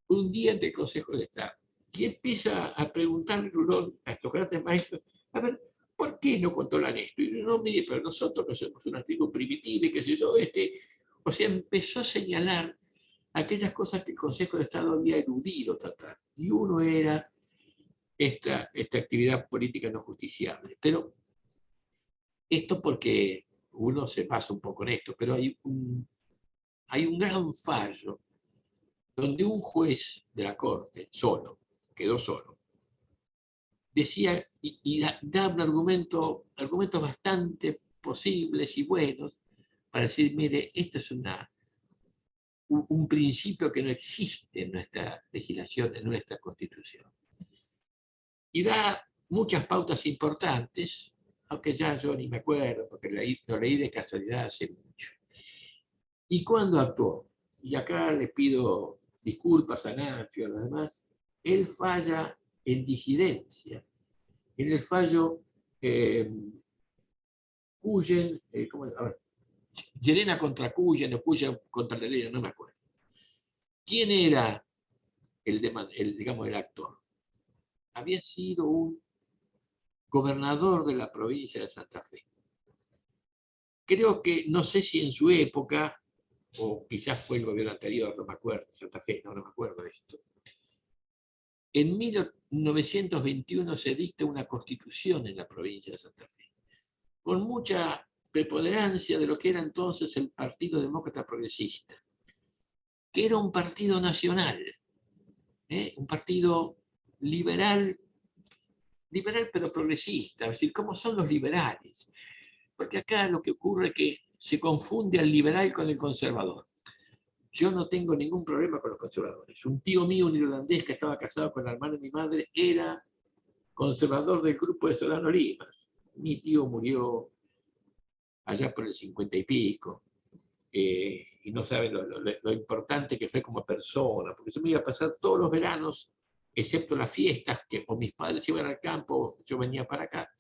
un día ante el Consejo de Estado. Y empieza a preguntarle a estos grandes maestros, a ver, ¿por qué no controlan esto? Y no, mire, pero nosotros no somos un artículo primitivo y qué sé yo, o sea, empezó a señalar aquellas cosas que el Consejo de Estado había eludido tratar. Y uno era esta actividad política no justiciable. Pero esto porque uno se basa un poco en esto, pero hay un gran fallo donde un juez de la Corte, quedó solo, decía y da un argumentos bastante posibles y buenos para decir, mire, esto es un principio que no existe en nuestra legislación, en nuestra Constitución. Y da muchas pautas importantes, aunque ya yo ni me acuerdo, porque lo leí de casualidad hace mucho. ¿Y cuándo actuó? Y acá le pido disculpas a Nacho y a los demás. Él falla en disidencia. En el fallo Cuyen, Llerena contra Cuyen o Cuyen contra Llerena, no me acuerdo. ¿Quién era digamos, el actor? Había sido un gobernador de la provincia de Santa Fe. Creo que, no sé si en su época, o quizás fue el gobierno anterior, no me acuerdo, Santa Fe, no me acuerdo de esto. En 1921 se dicta una constitución en la provincia de Santa Fe, con mucha preponderancia de lo que era entonces el Partido Demócrata Progresista, que era un partido nacional, un partido liberal, liberal pero progresista, es decir, ¿cómo son los liberales? Porque acá lo que ocurre es que se confunde al liberal con el conservador. Yo no tengo ningún problema con los conservadores. Un tío mío, un irlandés que estaba casado con la hermana de mi madre, era conservador del grupo de Solano Limas. Mi tío murió allá por el 50 y pico, y no saben lo importante que fue como persona, porque se me iba a pasar todos los veranos, excepto las fiestas, que o mis padres iban al campo, yo venía para acá,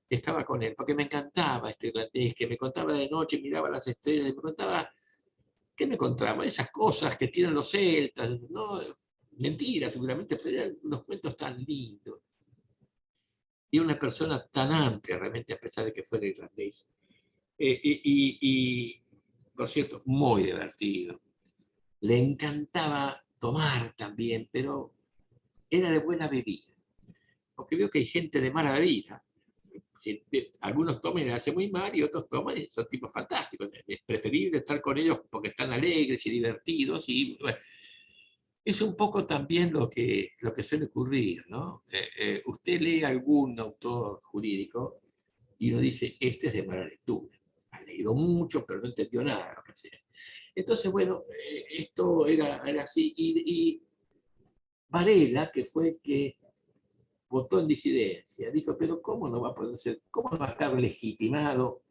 estaba con él, porque me encantaba este irlandés, que me contaba de noche, miraba las estrellas, y me contaba, ¿qué me contaba? Esas cosas que tienen los celtas, ¿no? Mentiras seguramente, pero eran unos cuentos tan lindos. Y una persona tan amplia realmente, a pesar de que fuera irlandés. Y, por cierto, muy divertido. Le encantaba tomar también, pero era de buena bebida. Porque veo que hay gente de mala bebida. Algunos toman y le hace muy mal y otros toman y son tipos fantásticos. Es preferible estar con ellos porque están alegres y divertidos. Y bueno, es un poco también lo que suele ocurrir, ¿no? Usted lee algún autor jurídico y uno dice, este es de mala lectura. Ha leído mucho, pero no entendió nada, lo que sea. Entonces, bueno, esto era así. Y Varela, que fue el que votó en disidencia, dijo, pero ¿cómo no va a poder ser, cómo no va a estar legitimado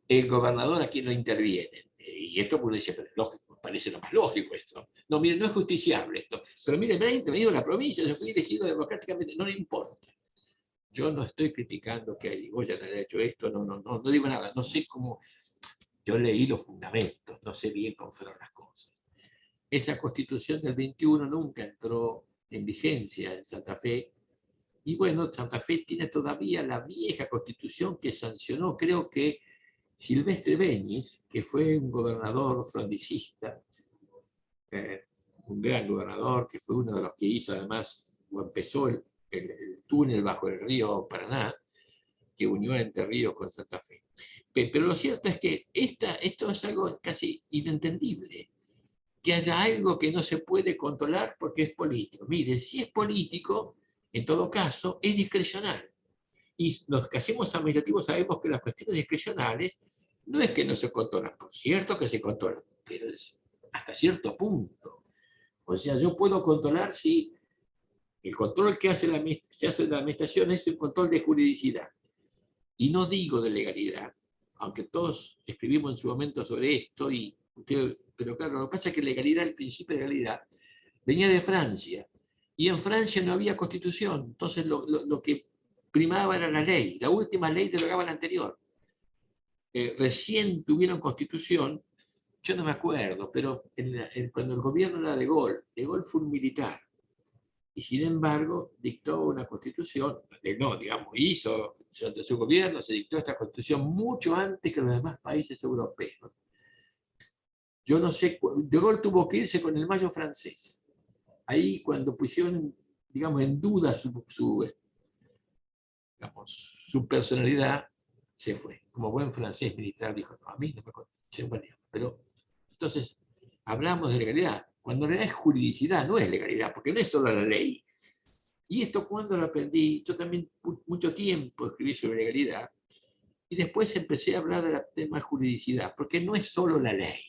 el gobernador a quien no interviene? Y esto uno dice, pero es lógico, parece lo más lógico esto. No, mire, no es justiciable esto. Pero mire, me ha intervenido la provincia, yo fui elegido democráticamente, no le importa. Yo no estoy criticando que a Irigoyen haya hecho esto, no digo nada, no sé cómo, yo leí los fundamentos, no sé bien cómo fueron las cosas. Esa constitución del 21 nunca entró en vigencia en Santa Fe, y bueno, Santa Fe tiene todavía la vieja constitución que sancionó, creo que Silvestre Beñiz, que fue un gobernador frondicista, un gran gobernador, que fue uno de los que hizo además, o empezó el túnel bajo el río Paraná, que unió a Entre Ríos con Santa Fe. Pero lo cierto es que esto es algo casi inentendible, que haya algo que no se puede controlar porque es político. Mire, si es político, en todo caso, es discrecional. Y los que hacemos administrativos sabemos que las cuestiones discrecionales no es que no se controlan, por cierto que se controlan, pero es hasta cierto punto. O sea, yo puedo controlar si el control que se hace en la administración es un control de juridicidad. Y no digo de legalidad, aunque todos escribimos en su momento sobre esto, pero claro, lo que pasa es que legalidad, el principio de legalidad, venía de Francia, y en Francia no había constitución, entonces lo que primaba era la ley, la última ley derogaba la anterior. Recién tuvieron constitución, yo no me acuerdo, pero cuando el gobierno era de Gaulle fue un militar, y sin embargo dictó una constitución, no, digamos, hizo, durante su gobierno se dictó esta constitución mucho antes que los demás países europeos. Yo no sé, De Gaulle tuvo que irse con el Mayo francés. Ahí cuando pusieron, digamos, en duda su personalidad, se fue. Como buen francés militar dijo, no, a mí no me conté. Bueno, pero entonces hablamos de legalidad. Cuando la legalidad es juridicidad, no es legalidad, porque no es solo la ley. Y esto cuando lo aprendí, yo también mucho tiempo escribí sobre legalidad, y después empecé a hablar del tema de juridicidad, porque no es solo la ley.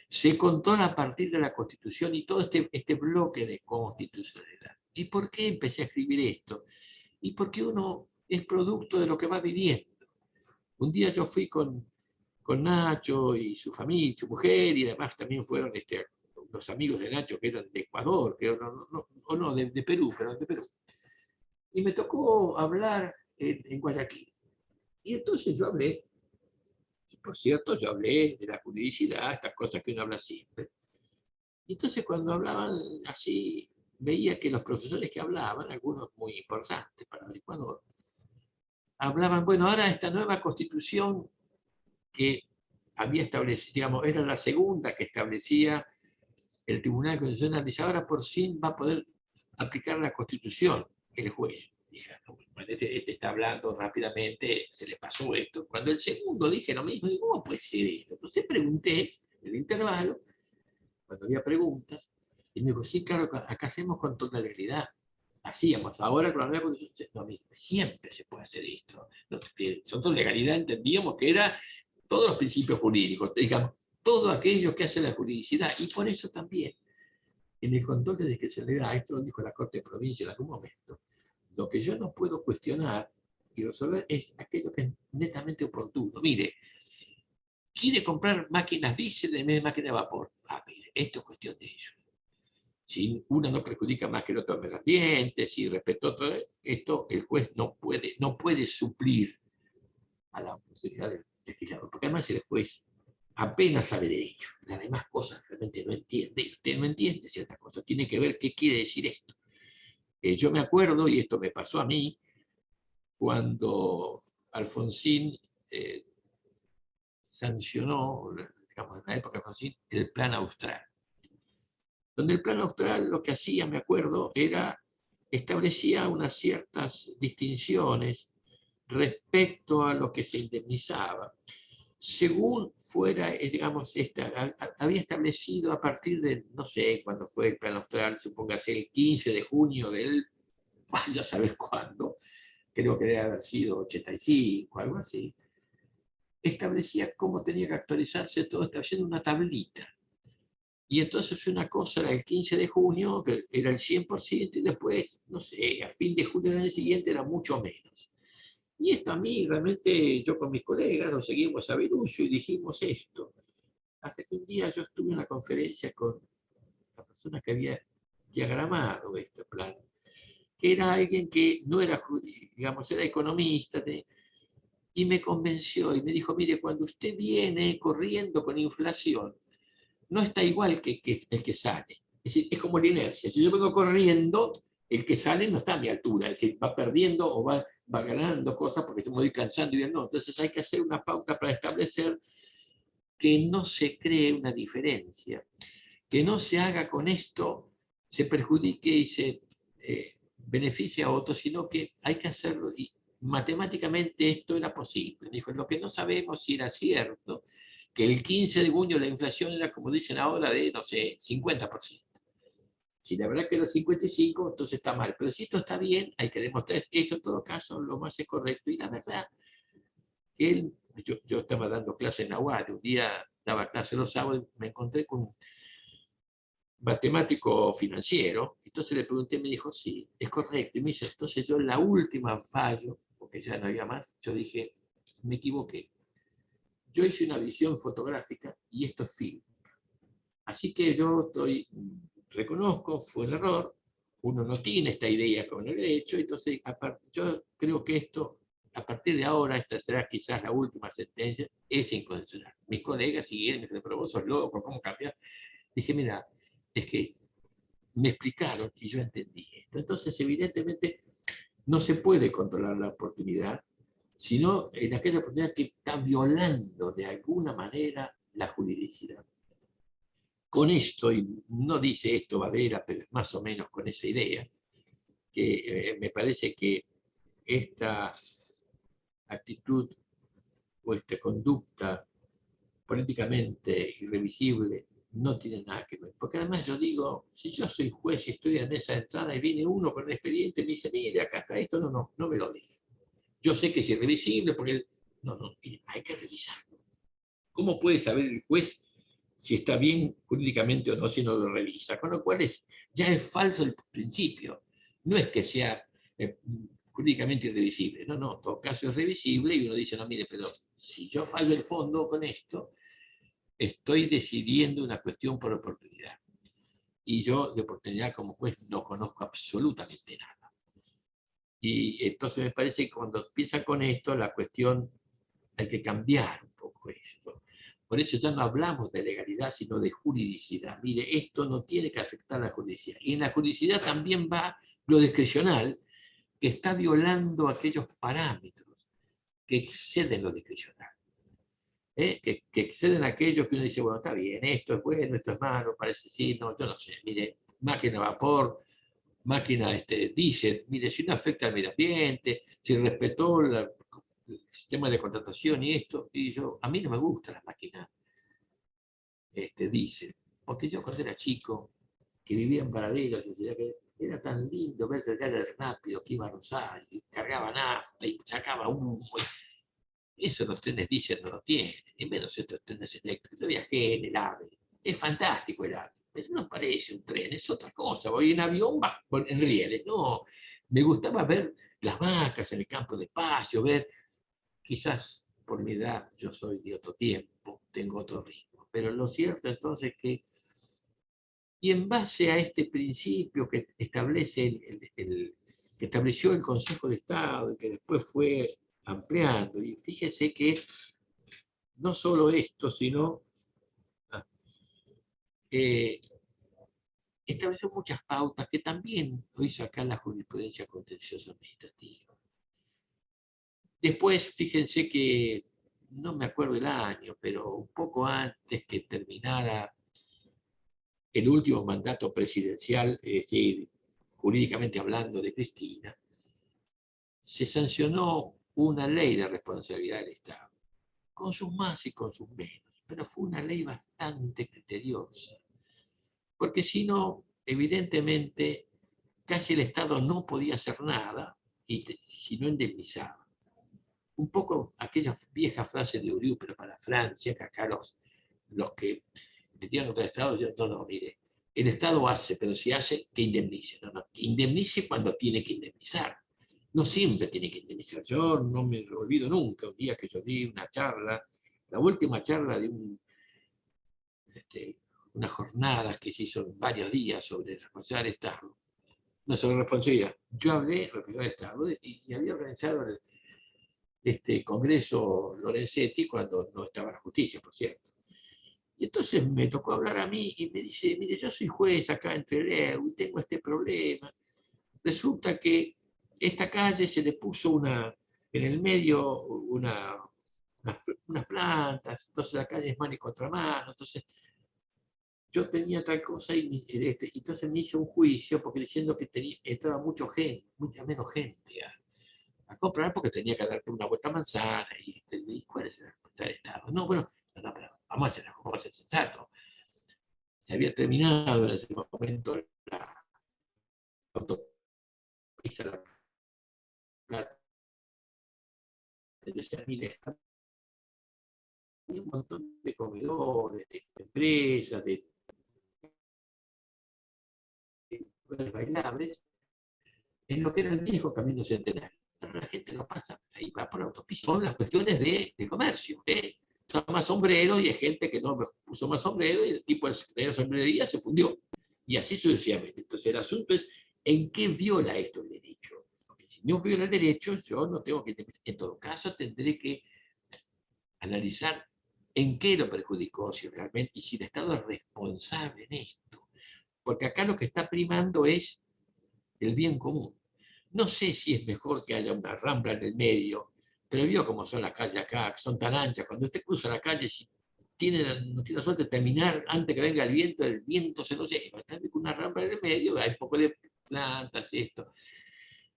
Se controla a partir de la Constitución y todo este bloque de constitucionalidad. ¿Y por qué empecé a escribir esto? Y porque uno es producto de lo que va viviendo. Un día yo fui con Nacho y su familia, su mujer, y además también fueron los amigos de Nacho que eran de Ecuador, de Perú, pero de Perú. Y me tocó hablar en Guayaquil. Y entonces yo hablé, y por cierto, yo hablé de la juridicidad, estas cosas que uno habla siempre. Y entonces cuando hablaban así, veía que los profesores que hablaban, algunos muy importantes para el Ecuador, hablaban, bueno, ahora esta nueva constitución que había establecido, digamos, era la segunda que establecía el Tribunal Constitucional, dice, ahora por fin va a poder aplicar la Constitución el juez. Dije, no, bueno, este está hablando rápidamente, se le pasó esto. Cuando el segundo dije lo mismo, digo, ¿cómo puede ser esto? Entonces pregunté en el intervalo, cuando había preguntas, y me dijo, sí, claro, acá hacemos con toda legalidad. Hacíamos, ahora con la nueva Constitución, no, siempre se puede hacer esto. Nosotros legalidad entendíamos que era todos los principios jurídicos, digamos, todo aquello que hace la juridicidad, y por eso también, en el control de discrecionalidad, esto lo dijo la Corte de Provincia en algún momento, lo que yo no puedo cuestionar y resolver es aquello que es netamente oportuno. Mire, quiere comprar máquinas diésel en vez de máquinas de vapor. Ah, mire, esto es cuestión de ellos. Si una no perjudica más que el otro al medio ambiente, si respetó todo esto, el juez no puede suplir a la autoridad del legislador, porque además el juez apenas sabe derecho, las demás cosas realmente no entiende, y usted no entiende ciertas cosas, tiene que ver qué quiere decir esto. Yo me acuerdo, y esto me pasó a mí, cuando Alfonsín sancionó, digamos, en la época de Alfonsín, el Plan Austral. Donde el Plan Austral lo que hacía, me acuerdo, era establecía unas ciertas distinciones respecto a lo que se indemnizaba, según fuera, digamos, había establecido a partir de, no sé, cuándo fue el Plan Austral, supóngase el 15 de junio del, ya sabes cuándo, creo que debe haber sido 85, algo así, establecía cómo tenía que actualizarse todo, estableciendo una tablita. Y entonces una cosa era el 15 de junio, que era el 100%, y después, no sé, a fin de junio del año siguiente era mucho menos. Y esto a mí, realmente, yo con mis colegas lo seguimos a Berucio y dijimos esto. Hasta que un día yo estuve en una conferencia con la persona que había diagramado este plan, que era alguien que no era, digamos, era economista, y me convenció y me dijo, mire, cuando usted viene corriendo con inflación, no está igual que el que sale. Es decir, es como la inercia. Si yo vengo corriendo, el que sale no está a mi altura, es decir, va perdiendo o va ganando cosas porque me voy cansando y no. Entonces hay que hacer una pauta para establecer que no se cree una diferencia, que no se haga con esto, se perjudique y se beneficie a otros, sino que hay que hacerlo. Y matemáticamente esto era posible. Dijo, lo que no sabemos si era cierto, que el 15 de junio la inflación era, como dicen ahora, de, no sé, 50%. Si la verdad que era 55, entonces está mal. Pero si esto está bien, hay que demostrar esto en todo caso, lo más es correcto. Y la verdad, que él, yo estaba dando clase en la UAD, un día daba clase los sábados, me encontré con un matemático financiero, entonces le pregunté, me dijo, sí, es correcto. Y me dice, entonces yo la última fallo, porque ya no había más, yo dije, me equivoqué. Yo hice una visión fotográfica y esto es film. Así que yo reconozco, fue un error, uno no tiene esta idea con el derecho, entonces yo creo que esto, a partir de ahora, esta será quizás la última sentencia, es incondicional. Mis colegas siguieron, me dijeron, pero vos sos loco, ¿cómo cambiar? Dije, mira, es que me explicaron y yo entendí esto. Entonces, evidentemente, no se puede controlar la oportunidad, sino en aquella oportunidad que está violando de alguna manera la juridicidad. Con esto, y no dice esto Valera, pero es más o menos con esa idea, que me parece que esta actitud o esta conducta políticamente irrevisible no tiene nada que ver. Porque además yo digo, si yo soy juez y estoy en esa entrada y viene uno con el expediente y me dice, mire, acá está esto, no me lo diga. Yo sé que es irrevisible porque no, hay que revisarlo. ¿Cómo puede saber el juez si está bien jurídicamente o no si no lo revisa? Con lo cual ya es falso el principio. No es que sea jurídicamente irrevisible. No, en todo caso es revisible y uno dice, no, mire, pero si yo fallo el fondo con esto, estoy decidiendo una cuestión por oportunidad. Y yo de oportunidad como juez no conozco absolutamente nada. Y entonces me parece que cuando empieza con esto, la cuestión hay que cambiar un poco esto. Por eso ya no hablamos de legalidad, sino de juridicidad. Mire, esto no tiene que afectar a la juridicidad. Y en la juridicidad también va lo discrecional, que está violando aquellos parámetros que exceden lo discrecional. Que exceden aquellos que uno dice, bueno, está bien, esto es bueno, esto es malo, parece sí, no, yo no sé, mire, máquina a vapor, máquina diésel, mire, si no afecta al medio ambiente, si respetó el sistema de contratación y esto, y yo, a mí no me gustan las máquinas diésel, porque yo cuando era chico, que vivía en Paradelo, decía que era tan lindo ver el rápido que iba a Rosario, y cargaba nafta y sacaba humo. Eso los trenes diésel no lo tienen, y menos estos trenes eléctricos. Yo viajé en el AVE, es fantástico el AVE, pero no parece un tren, es otra cosa. Voy en avión, en rieles, no. Me gustaba ver las vacas en el campo de pasto, ver, quizás por mi edad, yo soy de otro tiempo, tengo otro ritmo, pero lo cierto entonces que, y en base a este principio que establece que estableció el Consejo de Estado y que después fue ampliando, y fíjese que no solo esto, sino eh, estableció muchas pautas que también lo hizo acá en la jurisprudencia contenciosa administrativa. Después, fíjense que, no me acuerdo el año, pero un poco antes que terminara el último mandato presidencial, es decir, jurídicamente hablando de Cristina, se sancionó una ley de responsabilidad del Estado, con sus más y con sus menos, pero fue una ley bastante criteriosa, porque si no, evidentemente, casi el Estado no podía hacer nada si no indemnizaba. Un poco aquella vieja frase de Uriu, pero para Francia, que acá los que metían contra el Estado decían, no, no, mire, el Estado hace, pero si hace, que indemnice. No, no, que indemnice cuando tiene que indemnizar. No siempre tiene que indemnizar. Yo no me olvido nunca, un día que yo di una charla, la última charla de unas jornadas que se hizo en varios días sobre responsabilidad del Estado. No sobre responsabilidad. Yo hablé de responsabilidad del Estado y había organizado este Congreso Lorenzetti cuando no estaba la justicia, por cierto. Y entonces me tocó hablar a mí y me dice, mire, yo soy juez acá en Trelew y tengo este problema. Resulta que esta calle se le puso en el medio unas plantas, entonces la calle es mano y contramano, entonces yo tenía tal cosa y entonces me hizo un juicio porque diciendo que entraba mucha menos gente a comprar porque tenía que dar por una vuelta a manzana y ¿cuál es la respuesta del Estado? No, bueno, no, pero vamos a ser sensatos. Se había terminado en ese momento la autopista La Plata, había un montón de comedores, de empresas, de lugares bailables, en lo que era el viejo camino centenario. Pero la gente no pasa, ahí va por la autopista. Son las cuestiones de comercio. Usa más sombrero y hay gente que no puso más sombrero y el tipo de sombrería se fundió. Y así sucesivamente. Entonces el asunto es, ¿en qué viola esto el derecho? Porque si no viola el derecho, yo no tengo que... En todo caso, tendré que analizar en qué lo perjudicó, si realmente, y si el Estado es responsable en esto. Porque acá lo que está primando es el bien común. No sé si es mejor que haya una rambla en el medio, pero vio cómo son las calles acá, que son tan anchas. Cuando usted cruza la calle, si no tiene la suerte de terminar antes que venga el viento se lo lleva. Está con una rambla en el medio, hay un poco de plantas, esto.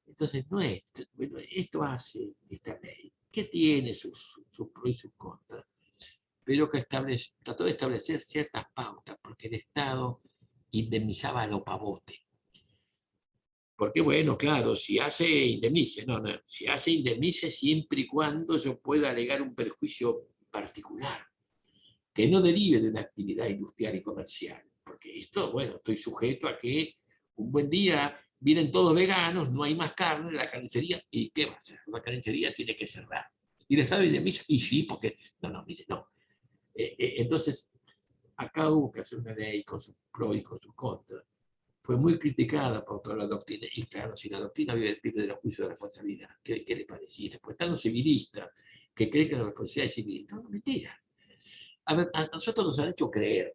Entonces, no es, bueno, esto hace esta ley, que tiene sus pros y sus contras, pero que trató de establecer ciertas pautas, porque el Estado indemnizaba a lo pavote. Porque, bueno, claro, si hace, indemnice, no, si hace, indemnice siempre y cuando yo pueda alegar un perjuicio particular, que no derive de una actividad industrial y comercial. Porque esto, bueno, estoy sujeto a que un buen día vienen todos veganos, no hay más carne, la carnicería, ¿y qué va a hacer? La carnicería tiene que cerrar. Y le sabe indemniza, y sí, porque, no, mire, no. Entonces, acá hubo que hacer una ley con sus pros y con sus contras. Fue muy criticada por toda la doctrina, y claro, si la doctrina vive de los juicios de responsabilidad, ¿qué le parece? Y después están los civilistas, que creen que la responsabilidad es civil. No, mentira. A ver, a nosotros nos han hecho creer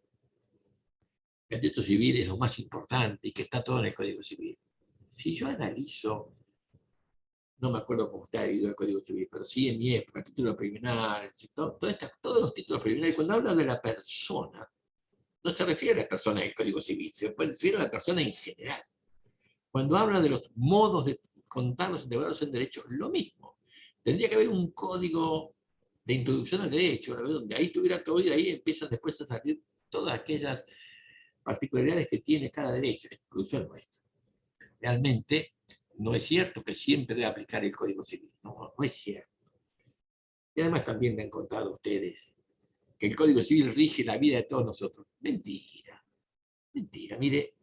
que el derecho civil es lo más importante y que está todo en el Código Civil. Si yo analizo no me acuerdo cómo está dividido el Código Civil, pero sí en mi época, título preliminar, todos los títulos preliminares, cuando habla de la persona, no se refiere a la persona del Código Civil, se refiere a la persona en general. Cuando habla de los modos de contarlos, integrarlos en derecho, lo mismo. Tendría que haber un código de introducción al derecho, donde ahí estuviera todo y ahí empiezan después a salir todas aquellas particularidades que tiene cada derecho, incluso el nuestro. Realmente no es cierto que siempre debe aplicar el Código Civil, no es cierto. Y además también me han contado ustedes que el Código Civil rige la vida de todos nosotros. Mentira, mentira. Mire,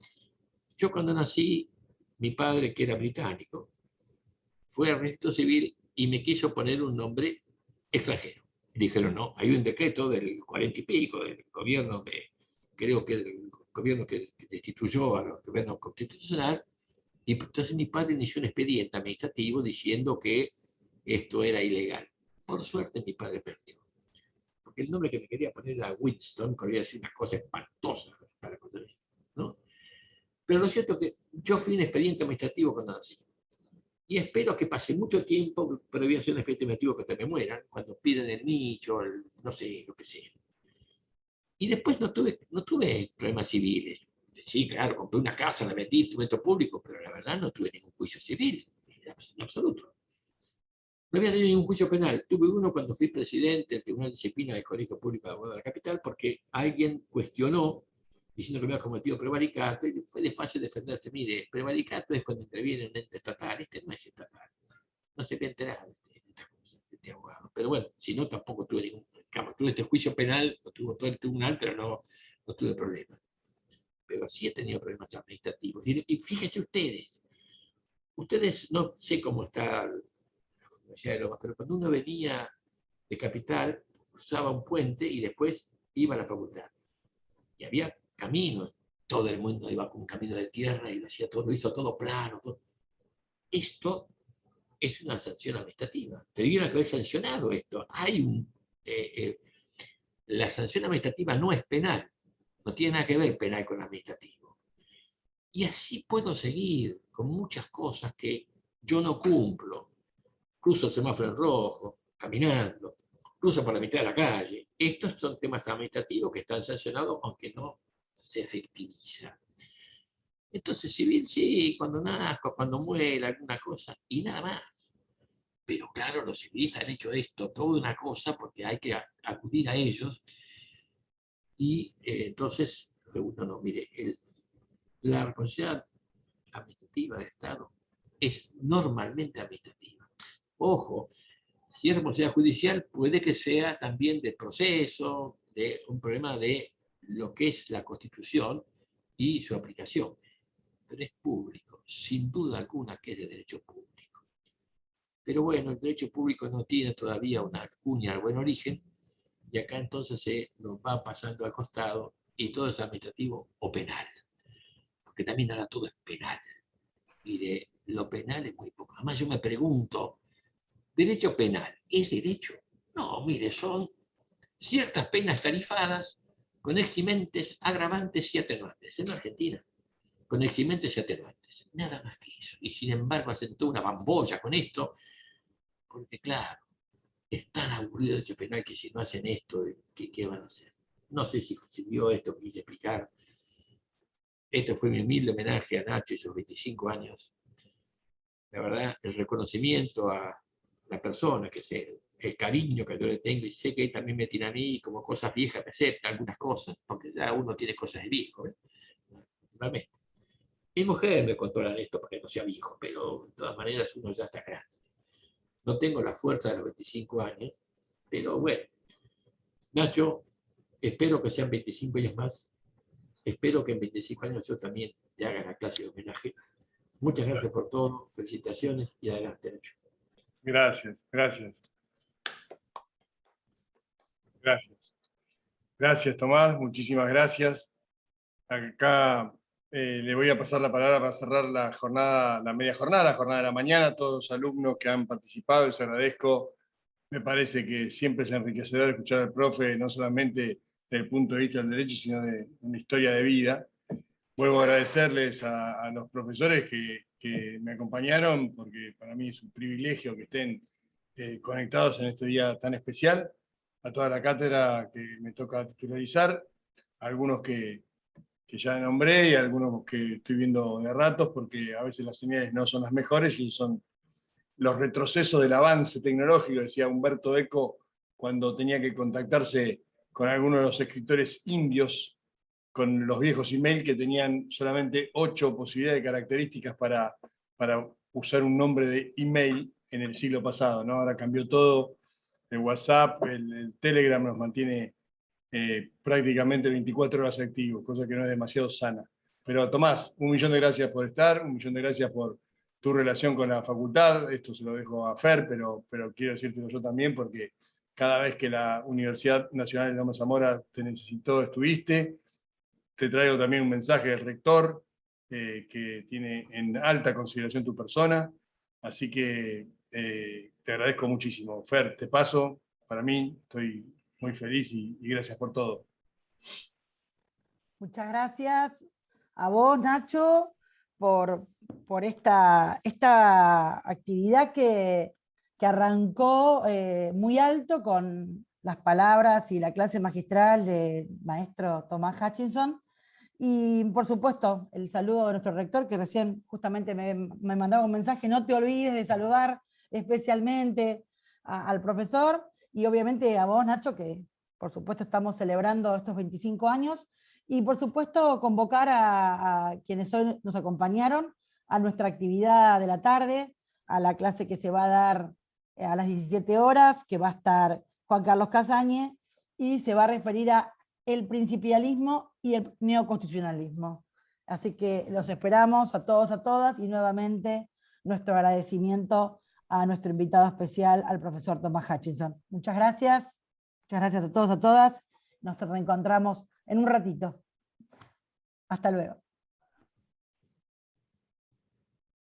yo cuando nací, mi padre, que era británico, fue al registro civil y me quiso poner un nombre extranjero. Y dijeron, no, hay un decreto del 40 y pico, del gobierno, creo que el gobierno que destituyó al gobierno constitucional, y entonces mi padre inició un expediente administrativo diciendo que esto era ilegal. Por suerte mi padre perdió. Porque el nombre que me quería poner era Winston, que quería decir una cosa espantosa para poner, ¿no? Pero lo cierto es que yo fui un expediente administrativo cuando nací. Y espero que pase mucho tiempo, pero voy a hacer un expediente administrativo que te me mueran, cuando piden el nicho, no sé, lo que sea. Y después no tuve problemas civiles. Sí, claro, compré una casa, la vendí, instrumento público, pero la verdad no tuve ningún juicio civil, en absoluto. No había tenido ningún juicio penal. Tuve uno cuando fui presidente del Tribunal de Disciplina del Colegio Público de Abogados de la Capital, porque alguien cuestionó, diciendo que había cometido prevaricato, y fue de fácil defenderse. Mire, prevaricato es cuando interviene un ente estatal, este no es estatal. No se puede enterar de estas cosas, de este abogado. Pero bueno, si no, tampoco tuve ningún, digamos, tuve este juicio penal, lo tuvo todo el tribunal, pero no tuve problemas. Pero sí he tenido problemas administrativos. Y fíjense ustedes no sé cómo está la Universidad de Lomas, pero cuando uno venía de Capital, cruzaba un puente y después iba a la facultad. Y había caminos, todo el mundo iba con un camino de tierra y lo hizo todo plano. Todo. Esto es una sanción administrativa. Tendrían que haber sancionado esto. La sanción administrativa no es penal, no tiene nada que ver penal con administrativo. Y así puedo seguir con muchas cosas que yo no cumplo. Cruzo el semáforo en rojo, caminando, cruzo por la mitad de la calle. Estos son temas administrativos que están sancionados, aunque no se efectiviza. Entonces, civil sí, cuando nazco, cuando muera, alguna cosa, y nada más. Pero claro, los civilistas han hecho esto, toda una cosa, porque hay que acudir a ellos. Y entonces, no, mire, la responsabilidad administrativa del Estado es normalmente administrativa. Ojo, si es responsabilidad judicial, puede que sea también de proceso, de un problema de lo que es la Constitución y su aplicación. Pero es público, sin duda alguna que es de derecho público. Pero bueno, el derecho público no tiene todavía una cuña al buen origen, y acá entonces se nos va pasando al costado y todo es administrativo o penal. Porque también ahora todo es penal. Mire, lo penal es muy poco. Además yo me pregunto, ¿derecho penal es derecho? No, mire, son ciertas penas tarifadas con eximentes, agravantes y atenuantes. En Argentina, con eximentes y atenuantes. Nada más que eso. Y sin embargo hacen toda una bambolla con esto, porque claro, es tan aburrido el derecho penal que si no hacen esto, ¿qué van a hacer? No sé si sirvió esto que quise explicar. Este fue mi humilde homenaje a Nacho y sus 25 años. La verdad, el reconocimiento a la persona, que sé, el cariño que yo le tengo, y sé que él también me tiene a mí como cosas viejas, me acepta algunas cosas, porque ya uno tiene cosas de viejo, naturalmente. Mi mujer me controla esto para que no sea viejo, pero de todas maneras uno ya está grande. No tengo la fuerza de los 25 años, pero bueno. Nacho, espero que sean 25 años más. Espero que en 25 años yo también te haga la clase de homenaje. Muchas gracias por todo, felicitaciones y adelante, Nacho. Gracias, gracias. Gracias. Gracias, Tomás, muchísimas gracias. Acá le voy a pasar la palabra para cerrar la jornada, la media jornada, la jornada de la mañana, a todos los alumnos que han participado, les agradezco. Me parece que siempre es enriquecedor escuchar al profe, no solamente desde el punto de vista del derecho, sino de una historia de vida. Vuelvo a agradecerles a los profesores que que me acompañaron, porque para mí es un privilegio que estén conectados en este día tan especial, a toda la cátedra que me toca titularizar, a algunos que ya nombré y a algunos que estoy viendo de ratos, porque a veces las señales no son las mejores y son los retrocesos del avance tecnológico, decía Humberto Eco, cuando tenía que contactarse con algunos de los escritores indios, con los viejos email que tenían solamente 8 posibilidades de características para usar un nombre de email en el siglo pasado, ¿no? Ahora cambió todo, el WhatsApp, el Telegram nos mantiene prácticamente 24 horas activos, cosa que no es demasiado sana. Pero Tomás, 1.000.000 de gracias por estar, 1.000.000 de gracias por tu relación con la facultad, esto se lo dejo a Fer, pero quiero decírtelo yo también, porque cada vez que la Universidad Nacional de Loma de Zamora te necesitó, estuviste. Te traigo también un mensaje del rector, que tiene en alta consideración tu persona, así que te agradezco muchísimo. Fer, te paso, para mí estoy muy feliz y gracias por todo. Muchas gracias a vos, Nacho, por esta actividad que arrancó muy alto con las palabras y la clase magistral del maestro Tomás Hutchinson. Y por supuesto, el saludo de nuestro rector, que recién justamente me mandaba un mensaje: no te olvides de saludar especialmente al profesor, y obviamente a vos, Nacho, que por supuesto estamos celebrando estos 25 años, y por supuesto convocar a quienes hoy nos acompañaron a nuestra actividad de la tarde, a la clase que se va a dar a las 17 horas, que va a estar Juan Carlos Casañe, y se va a referir a el principialismo y el neoconstitucionalismo. Así que los esperamos a todos, a todas, y nuevamente nuestro agradecimiento a nuestro invitado especial, al profesor Tomás Hutchinson. Muchas gracias a todos, a todas. Nos reencontramos en un ratito. Hasta luego.